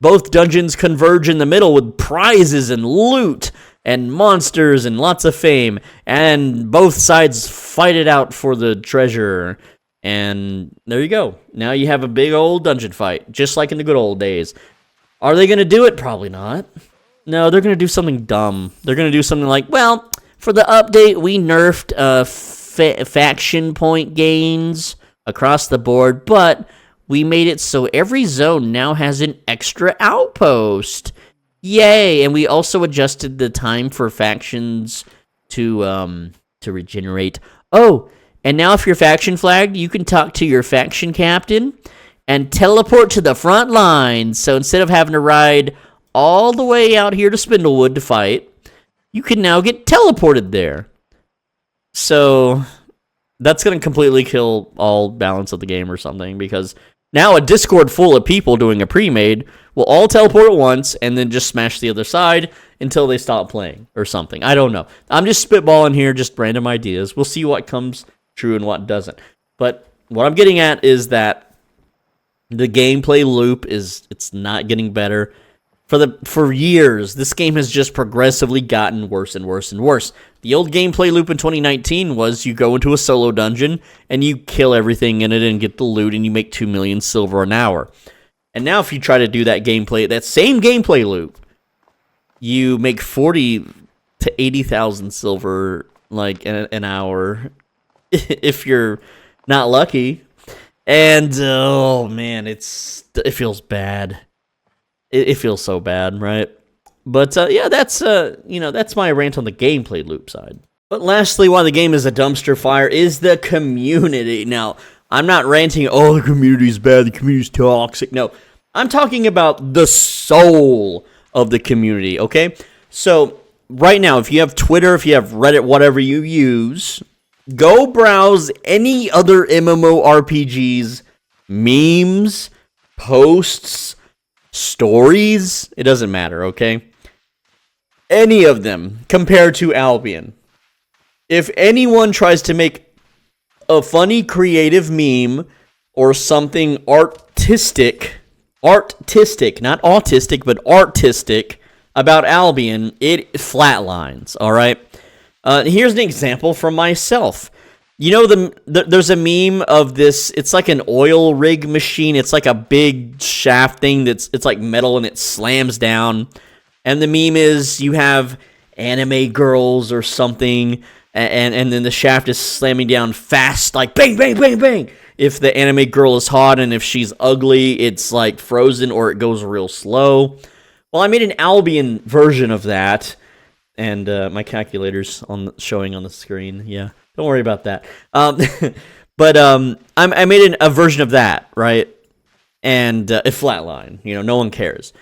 both dungeons converge in the middle with prizes and loot and monsters and lots of fame. And both sides fight it out for the treasure. And there you go. Now you have a big old dungeon fight, just like in the good old days. Are they going to do it? Probably not. No, they're going to do something dumb. They're going to do something like, well, for the update, we nerfed faction point gains across the board, but we made it so every zone now has an extra outpost. Yay! And we also adjusted the time for factions to regenerate. Oh, and now if you're faction flagged, you can talk to your faction captain and teleport to the front lines. So instead of having to ride all the way out here to Spindlewood to fight, you can now get teleported there. So that's going to completely kill all balance of the game or something, because now a Discord full of people doing a pre-made will all teleport at once and then just smash the other side until they stop playing or something. I don't know. I'm just spitballing here, just random ideas. We'll see what comes true and what doesn't. But what I'm getting at is that the gameplay loop it's not getting better. For years, this game has just progressively gotten worse and worse and worse. The old gameplay loop in 2019 was you go into a solo dungeon and you kill everything in it and get the loot and you make 2 million silver an hour. And now if you try to do that same gameplay loop, you make 40 to 80,000 silver like an hour if you're not lucky. And oh man, it feels bad. It feels so bad, right? But yeah, that's that's my rant on the gameplay loop side. But lastly, why the game is a dumpster fire is the community. Now, I'm not ranting, oh, the community's bad, the community's toxic. No, I'm talking about the soul of the community, okay? So, right now, if you have Twitter, if you have Reddit, whatever you use, go browse any other MMORPGs, memes, posts, stories, it doesn't matter, okay? Any of them compared to Albion. If anyone tries to make a funny, creative meme or something artistic, not autistic, but artistic about Albion, it flatlines, all right? Here's an example from myself. You know, there's a meme of this, it's like an oil rig machine. It's like a big shaft thing it's like metal and it slams down. And the meme is you have anime girls or something, and then the shaft is slamming down fast, like bang, bang, bang, bang. If the anime girl is hot and if she's ugly, it's like frozen or it goes real slow. Well, I made an Albion version of that, and my calculator's showing on the screen, yeah. Don't worry about that. But I made a version of that, right? And it flatline. You know, no one cares.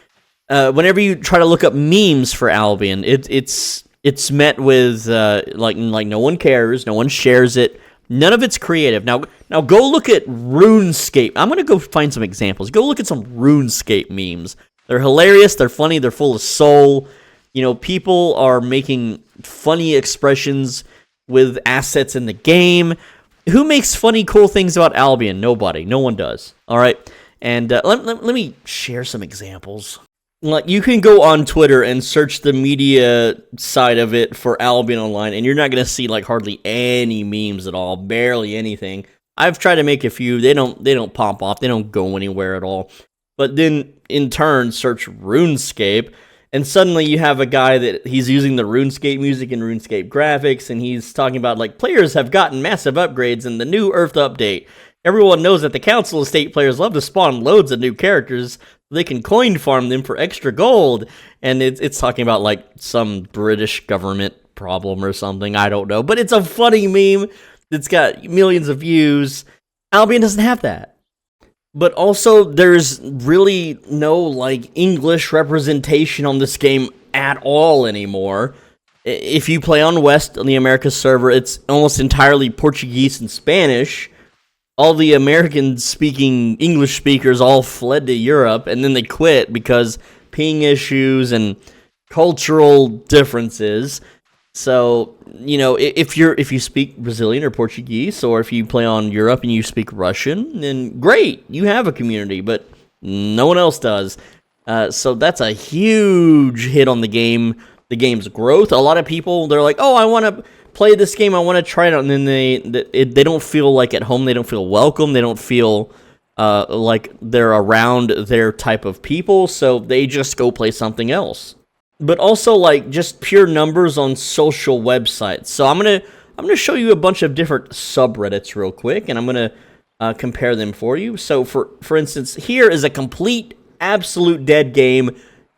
Whenever you try to look up memes for Albion, it's met with like no one cares, no one shares it. None of it's creative. Now go look at RuneScape. I'm gonna go find some examples. Go look at some RuneScape memes. They're hilarious. They're funny. They're full of soul. You know, people are making funny expressions with assets in the game. Who makes funny, cool things about Albion? Nobody. No one does. All right. And let me share some examples. Like, you can go on Twitter and search the media side of it for Albion Online, and you're not going to see like hardly any memes at all, barely anything. I've tried to make a few. They don't pop off. They don't go anywhere at all. But then in turn, search RuneScape, and suddenly you have a guy that he's using the RuneScape music and RuneScape graphics, and he's talking about, like, players have gotten massive upgrades in the new Earth update. Everyone knows that the Council Estate players love to spawn loads of new characters. They can coin farm them for extra gold. And it's talking about, like, some British government problem or something. I don't know. But it's a funny meme that's got millions of views. Albion doesn't have that. But also, there's really no, like, English representation on this game at all anymore. If you play on West, on the Americas server, it's almost entirely Portuguese and Spanish. All the American-speaking English speakers all fled to Europe, and then they quit because ping issues and cultural differences. So, you know, if you speak Brazilian or Portuguese, or if you play on Europe and you speak Russian, then great, you have a community, but no one else does. So that's a huge hit on the game, the game's growth. A lot of people, they're like, oh, I want to play this game, I want to try it out, and then they don't feel like at home, they don't feel welcome, they don't feel like they're around their type of people, so they just go play something else. But also, like, just pure numbers on social websites. So I'm gonna show you a bunch of different subreddits real quick, and I'm gonna compare them for you. So for instance, here is a complete, absolute dead game.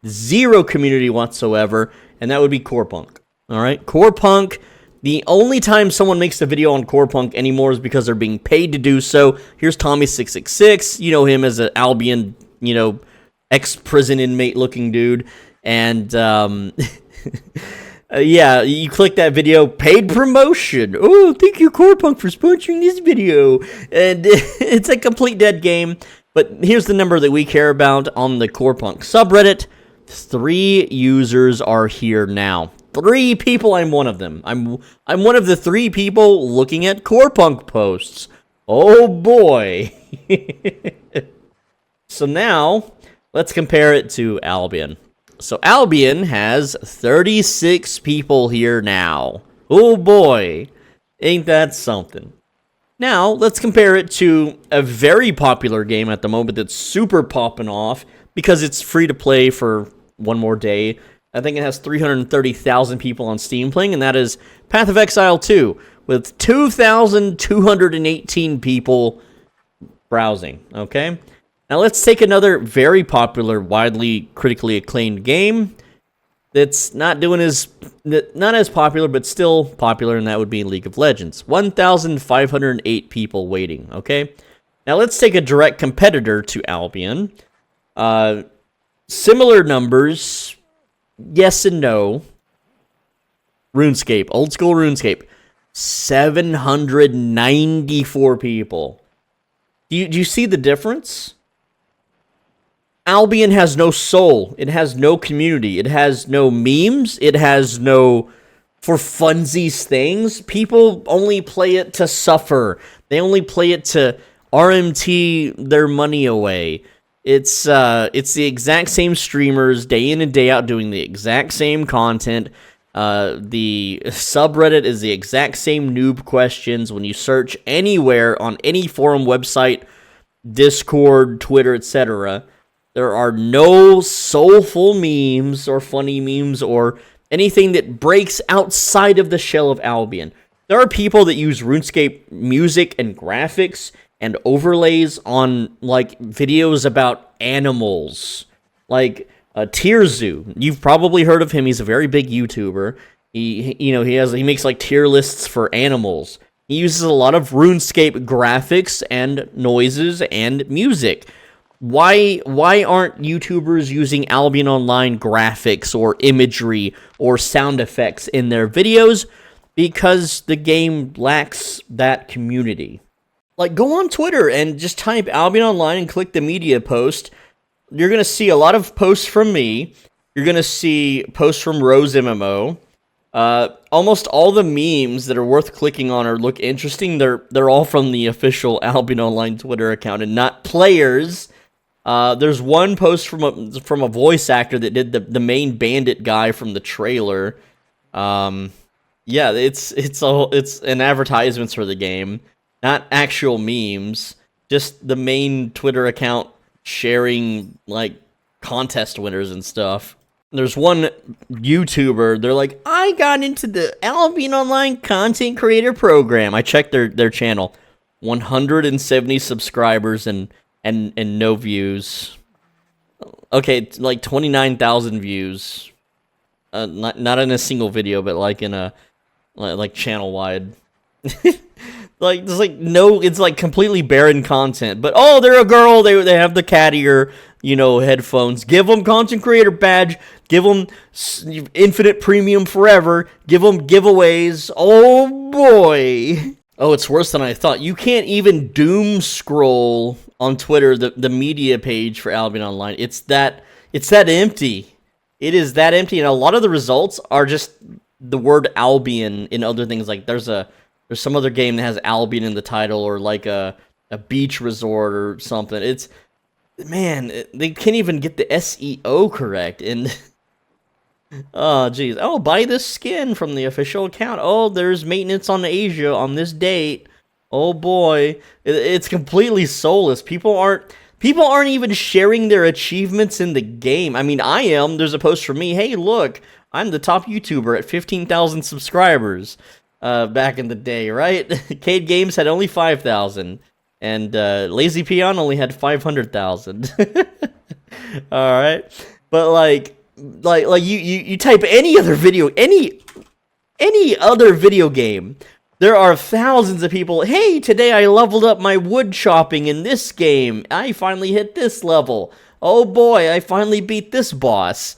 zero community whatsoever, and that would be Core Punk. All right, Core Punk. The only time someone makes a video on Core Punk anymore is because they're being paid to do so. Here's Tommy666. You know him as an Albion, ex-prison inmate looking dude. And, yeah, you click that video, paid promotion. Oh, thank you, Core Punk, for sponsoring this video. And it's a complete dead game. But here's the number that we care about on the Core Punk subreddit. 3 users are here now. 3 people, I'm one of them. I'm one of the 3 people looking at Core Punk posts. Oh boy. So now, let's compare it to Albion. So Albion has 36 people here now. Oh boy. Ain't that something. Now, let's compare it to a very popular game at the moment that's super popping off because it's free to play for one more day. I think it has 330,000 people on Steam playing, and that is Path of Exile 2, with 2,218 people browsing, okay? Now let's take another very popular, widely critically acclaimed game that's not as popular, but still popular, and that would be League of Legends. 1,508 people waiting, okay? Now let's take a direct competitor to Albion. Similar numbers, yes and no. RuneScape, Old School Runescape, 794 people. Do you see the difference? Albion has no soul. It has no community. It has no memes. It has no for funsies things. People only play it to suffer. They only play it to RMT their money away. It's the exact same streamers day in and day out doing the exact same content. The subreddit is the exact same noob questions. When you search anywhere on any forum website, Discord, Twitter, etc., there are no soulful memes or funny memes or anything that breaks outside of the shell of Albion. There are people that use RuneScape music and graphics and overlays on, like, videos about animals. Like, Tierzoo. You've probably heard of him. He's a very big YouTuber. He makes, like, tier lists for animals. He uses a lot of RuneScape graphics and noises and music. Why aren't YouTubers using Albion Online graphics or imagery or sound effects in their videos? Because the game lacks that community. Like, go on Twitter and just type Albion Online and click the media post. You're going to see a lot of posts from me. You're going to see posts from Rose MMO. Almost all the memes that are worth clicking on or look interesting, they're all from the official Albion Online Twitter account and not players. There's one post from a voice actor that did the main bandit guy from the trailer. Yeah, it's an advertisements for the game, not actual memes. Just the main Twitter account sharing like contest winners and stuff. There's one YouTuber. They're like, I got into the Albion Online content creator program. I checked their channel, 170 subscribers and no views. Okay, like 29,000 views. Not in a single video, but like in a like channel wide. Like there's like no, it's like completely barren content. But oh, they're a girl. They have the cat ear, headphones. Give them content creator badge. Give them infinite premium forever. Give them giveaways. Oh boy. Oh, it's worse than I thought. You can't even doom scroll on Twitter the media page for Albion Online. It's that empty. It is that empty, and a lot of the results are just the word Albion in other things. Like there's some other game that has Albion in the title, or like a beach resort or something. They can't even get the SEO correct. And oh geez, buy this skin from the official account. Oh, there's maintenance on Asia on this date. Oh boy, it's completely soulless. People aren't even sharing their achievements in the game. I mean, I am. There's a post from me. Hey, look, I'm the top YouTuber at 15,000 subscribers. Back in the day, right? Cade Games had only 5,000, and Lazy Peon only had 500,000. All right, But like you type any other video, any other video game, there are thousands of people. Hey, today I leveled up my wood chopping in this game. I finally hit this level. Oh boy, I finally beat this boss.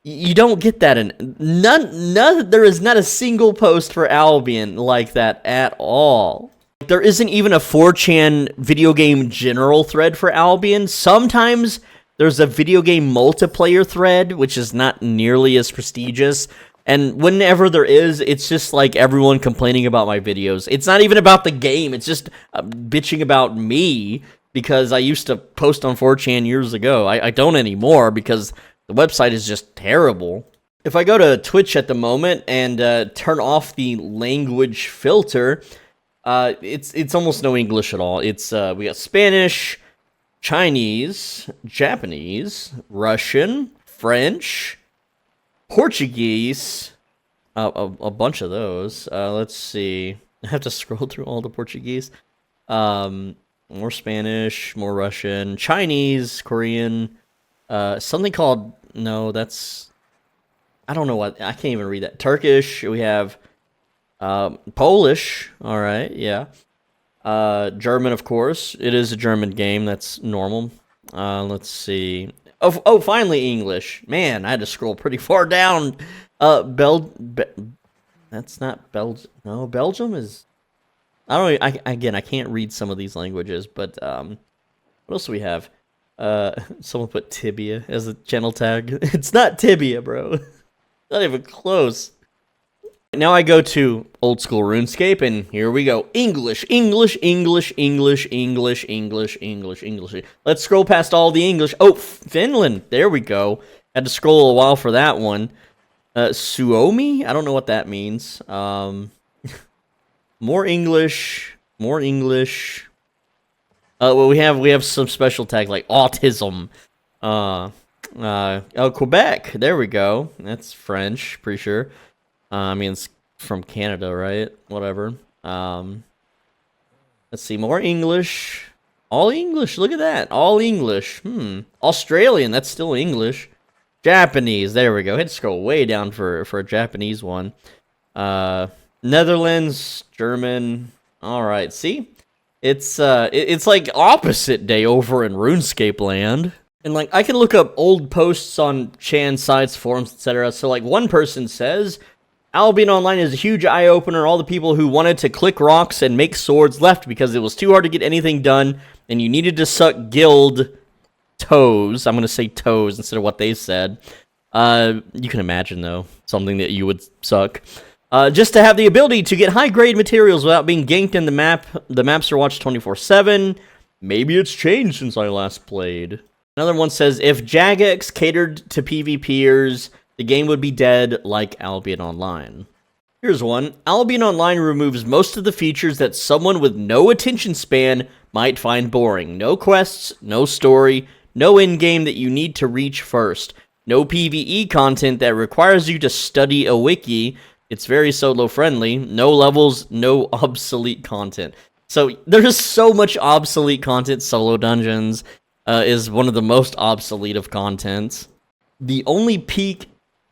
You don't get that in none. There is not a single post for Albion like that at all. There isn't even a 4chan video game general thread for Albion. Sometimes there's a video game multiplayer thread, which is not nearly as prestigious. And whenever there is, it's just like everyone complaining about my videos. It's not even about the game. It's just bitching about me because I used to post on 4chan years ago. I don't anymore because the website is just terrible. If I go to Twitch at the moment and turn off the language filter, it's almost no English at all. It's we got Spanish, Chinese, Japanese, Russian, French, Portuguese, a bunch of those. Let's see. I have to scroll through all the Portuguese. More Spanish, more Russian, Chinese, Korean, something called, no, that's, I don't know what, I can't even read that. Turkish, we have Polish, all right, yeah. German, of course. It is a German game, that's normal. Let's see. Oh, finally English. Man, I had to scroll pretty far down. That's not Belgium. No, Belgium is. I don't. I can't read some of these languages, but what else do we have? Someone put tibia as a channel tag. It's not tibia, bro. Not even close. Now I go to Old School Runescape, and here we go. English, English, English, English, English, English, English, English. Let's scroll past all the English. Oh, Finland. There we go. Had to scroll a while for that one. Suomi? I don't know what that means. More English. More English. Well, we have some special tags like autism. Oh, Quebec. There we go. That's French, pretty sure. I mean, it's from Canada, right? Whatever. Let's see, more English. All English, look at that. All English. Australian, that's still English. Japanese, there we go. Had to scroll way down for a Japanese one. Netherlands, German. All right, see? It's like opposite day over in RuneScape land. And like, I can look up old posts on Chan sites, forums, etc. So like, one person says, Albion Online is a huge eye-opener. All the people who wanted to click rocks and make swords left because it was too hard to get anything done, and you needed to suck guild toes. I'm going to say toes instead of what they said. You can imagine, though, something that you would suck. Just to have the ability to get high-grade materials without being ganked in the map. The maps are watched 24/7. Maybe it's changed since I last played. Another one says, if Jagex catered to PvPers, the game would be dead like Albion Online. Here's one. Albion Online removes most of the features that someone with no attention span might find boring. No quests, no story, no endgame that you need to reach first. No PvE content that requires you to study a wiki. It's very solo friendly. No levels, no obsolete content. So there's so much obsolete content. Solo dungeons is one of the most obsolete of contents. The only peak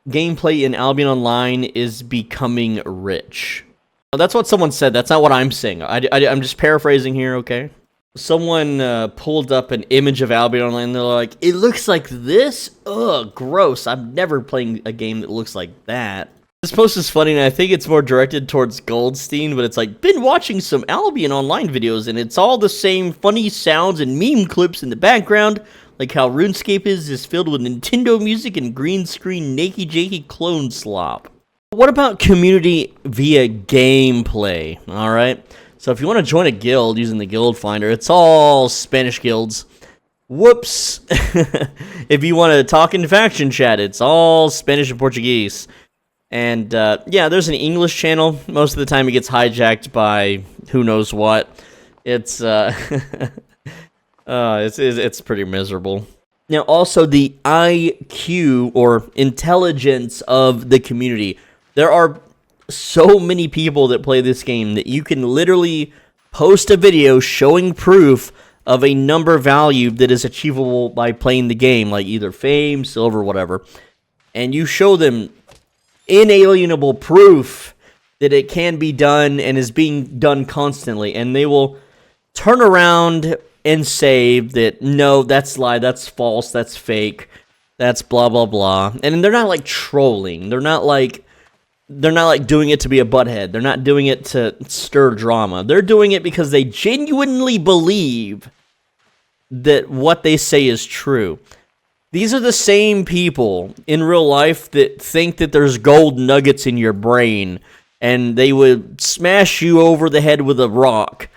gameplay in Albion Online is becoming rich. That's what someone said. That's not what I'm saying. I'm just paraphrasing here, okay? Someone pulled up an image of Albion Online, and they're like, it looks like this? Ugh, gross. I'm never playing a game that looks like that. This post is funny, and I think it's more directed towards Goldstein, but it's like, been watching some Albion Online videos, and it's all the same funny sounds and meme clips in the background, like how RuneScape is filled with Nintendo music and green screen naked jakey clone slop. What about community via gameplay? Alright, so if you want to join a guild using the guild finder, it's all Spanish guilds. Whoops. If you want to talk in faction chat, it's all Spanish and Portuguese. And yeah, there's an English channel. Most of the time it gets hijacked by who knows what. It's it's pretty miserable. Now, also the IQ, or intelligence of the community. There are so many people that play this game that you can literally post a video showing proof of a number value that is achievable by playing the game, like either fame, silver, whatever, and you show them inalienable proof that it can be done and is being done constantly, and they will turn around and say that, no, that's lie, that's false, that's fake, that's blah, blah, blah. And they're not, like, trolling. They're not doing it to be a butthead. They're not doing it to stir drama. They're doing it because they genuinely believe that what they say is true. These are the same people in real life that think that there's gold nuggets in your brain, and they would smash you over the head with a rock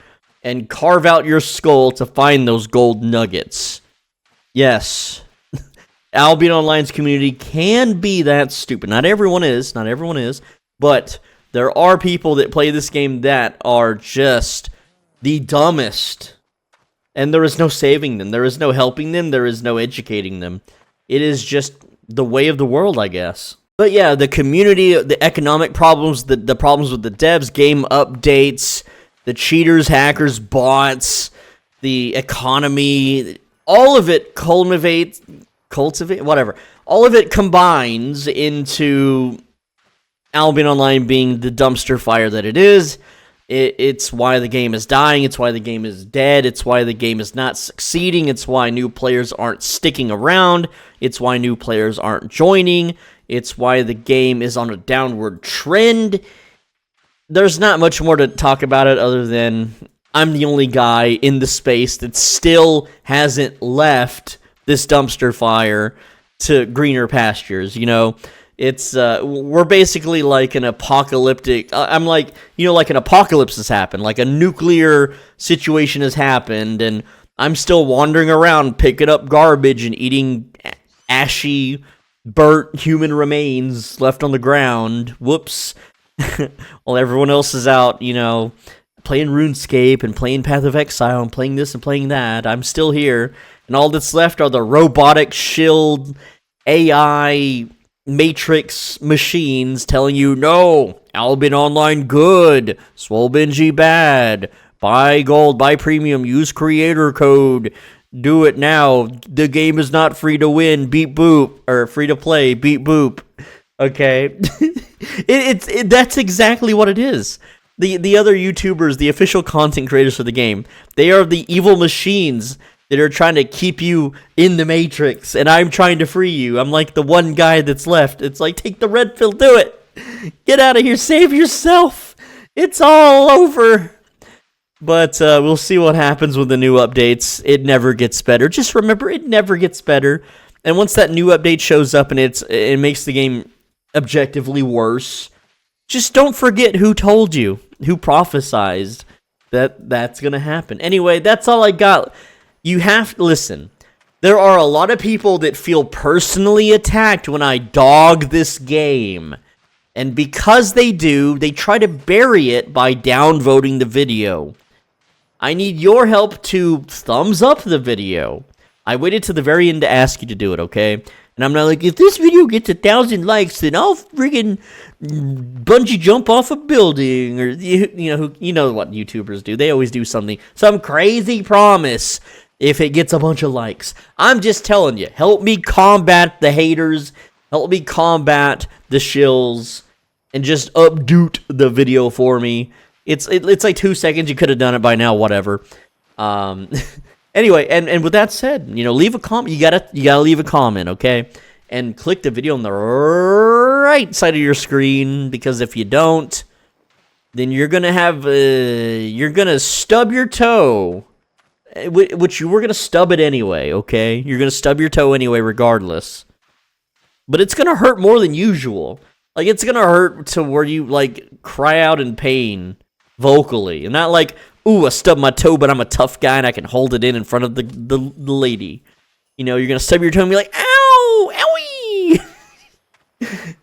and carve out your skull to find those gold nuggets. Yes, Albion Online's community can be that stupid. Not everyone is, but there are people that play this game that are just the dumbest. And there is no saving them. There is no helping them. There is no educating them. It is just the way of the world, I guess. But yeah, the community, the economic problems, the problems with the devs, game updates, the cheaters, hackers, bots, the economy, all of it cultivate, whatever. All of it combines into Albion Online being the dumpster fire that it is. It's why the game is dying. It's why the game is dead. It's why the game is not succeeding. It's why new players aren't sticking around. It's why new players aren't joining. It's why the game is on a downward trend. There's not much more to talk about it other than I'm the only guy in the space that still hasn't left this dumpster fire to greener pastures, you know? It's, we're basically like an apocalyptic, I'm like, you know, like an apocalypse has happened, like a nuclear situation has happened, and I'm still wandering around picking up garbage and eating ashy, burnt human remains left on the ground. Whoops. While everyone else is out, you know, playing RuneScape and playing Path of Exile and playing this and playing that, I'm still here, and all that's left are the robotic shield AI Matrix machines telling you, no, Albion Online good, Swolbenji bad, buy gold, buy premium, use creator code, do it now, the game is not free to win, beat boop, or free to play, beat boop. Okay? That's exactly what it is. The other YouTubers, the official content creators for the game, they are the evil machines that are trying to keep you in the Matrix, and I'm trying to free you. I'm like the one guy that's left. It's like, take the red pill, do it. Get out of here, save yourself. It's all over. But we'll see what happens with the new updates. It never gets better. Just remember, it never gets better. And once that new update shows up and it makes the game objectively worse, just don't forget who told you, who prophesized that that's going to happen. Anyway, that's all I got. You have to listen. There are a lot of people that feel personally attacked when I dog this game. And because they do, they try to bury it by downvoting the video. I need your help to thumbs up the video. I waited to the very end to ask you to do it, okay? And I'm not like, if this video gets 1,000 likes, then I'll friggin' bungee jump off a building. Or, you know what YouTubers do. They always do something, some crazy promise if it gets a bunch of likes. I'm just telling you, help me combat the haters, help me combat the shills, and just updoot the video for me. It's like 2 seconds, you could have done it by now, whatever. Anyway, and with that said, you know, leave a comment, you gotta leave a comment, okay? And click the video on the right side of your screen, because if you don't, then you're gonna stub your toe. Which you were going to stub it anyway, okay? You're going to stub your toe anyway regardless. But it's going to hurt more than usual. Like, it's going to hurt to where you, like, cry out in pain vocally. And not like, ooh, I stubbed my toe, but I'm a tough guy and I can hold it in front of the lady. You know, you're going to stub your toe and be like, ow, owie!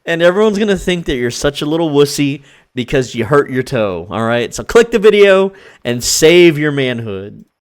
And everyone's going to think that you're such a little wussy because you hurt your toe, all right? So click the video and save your manhood.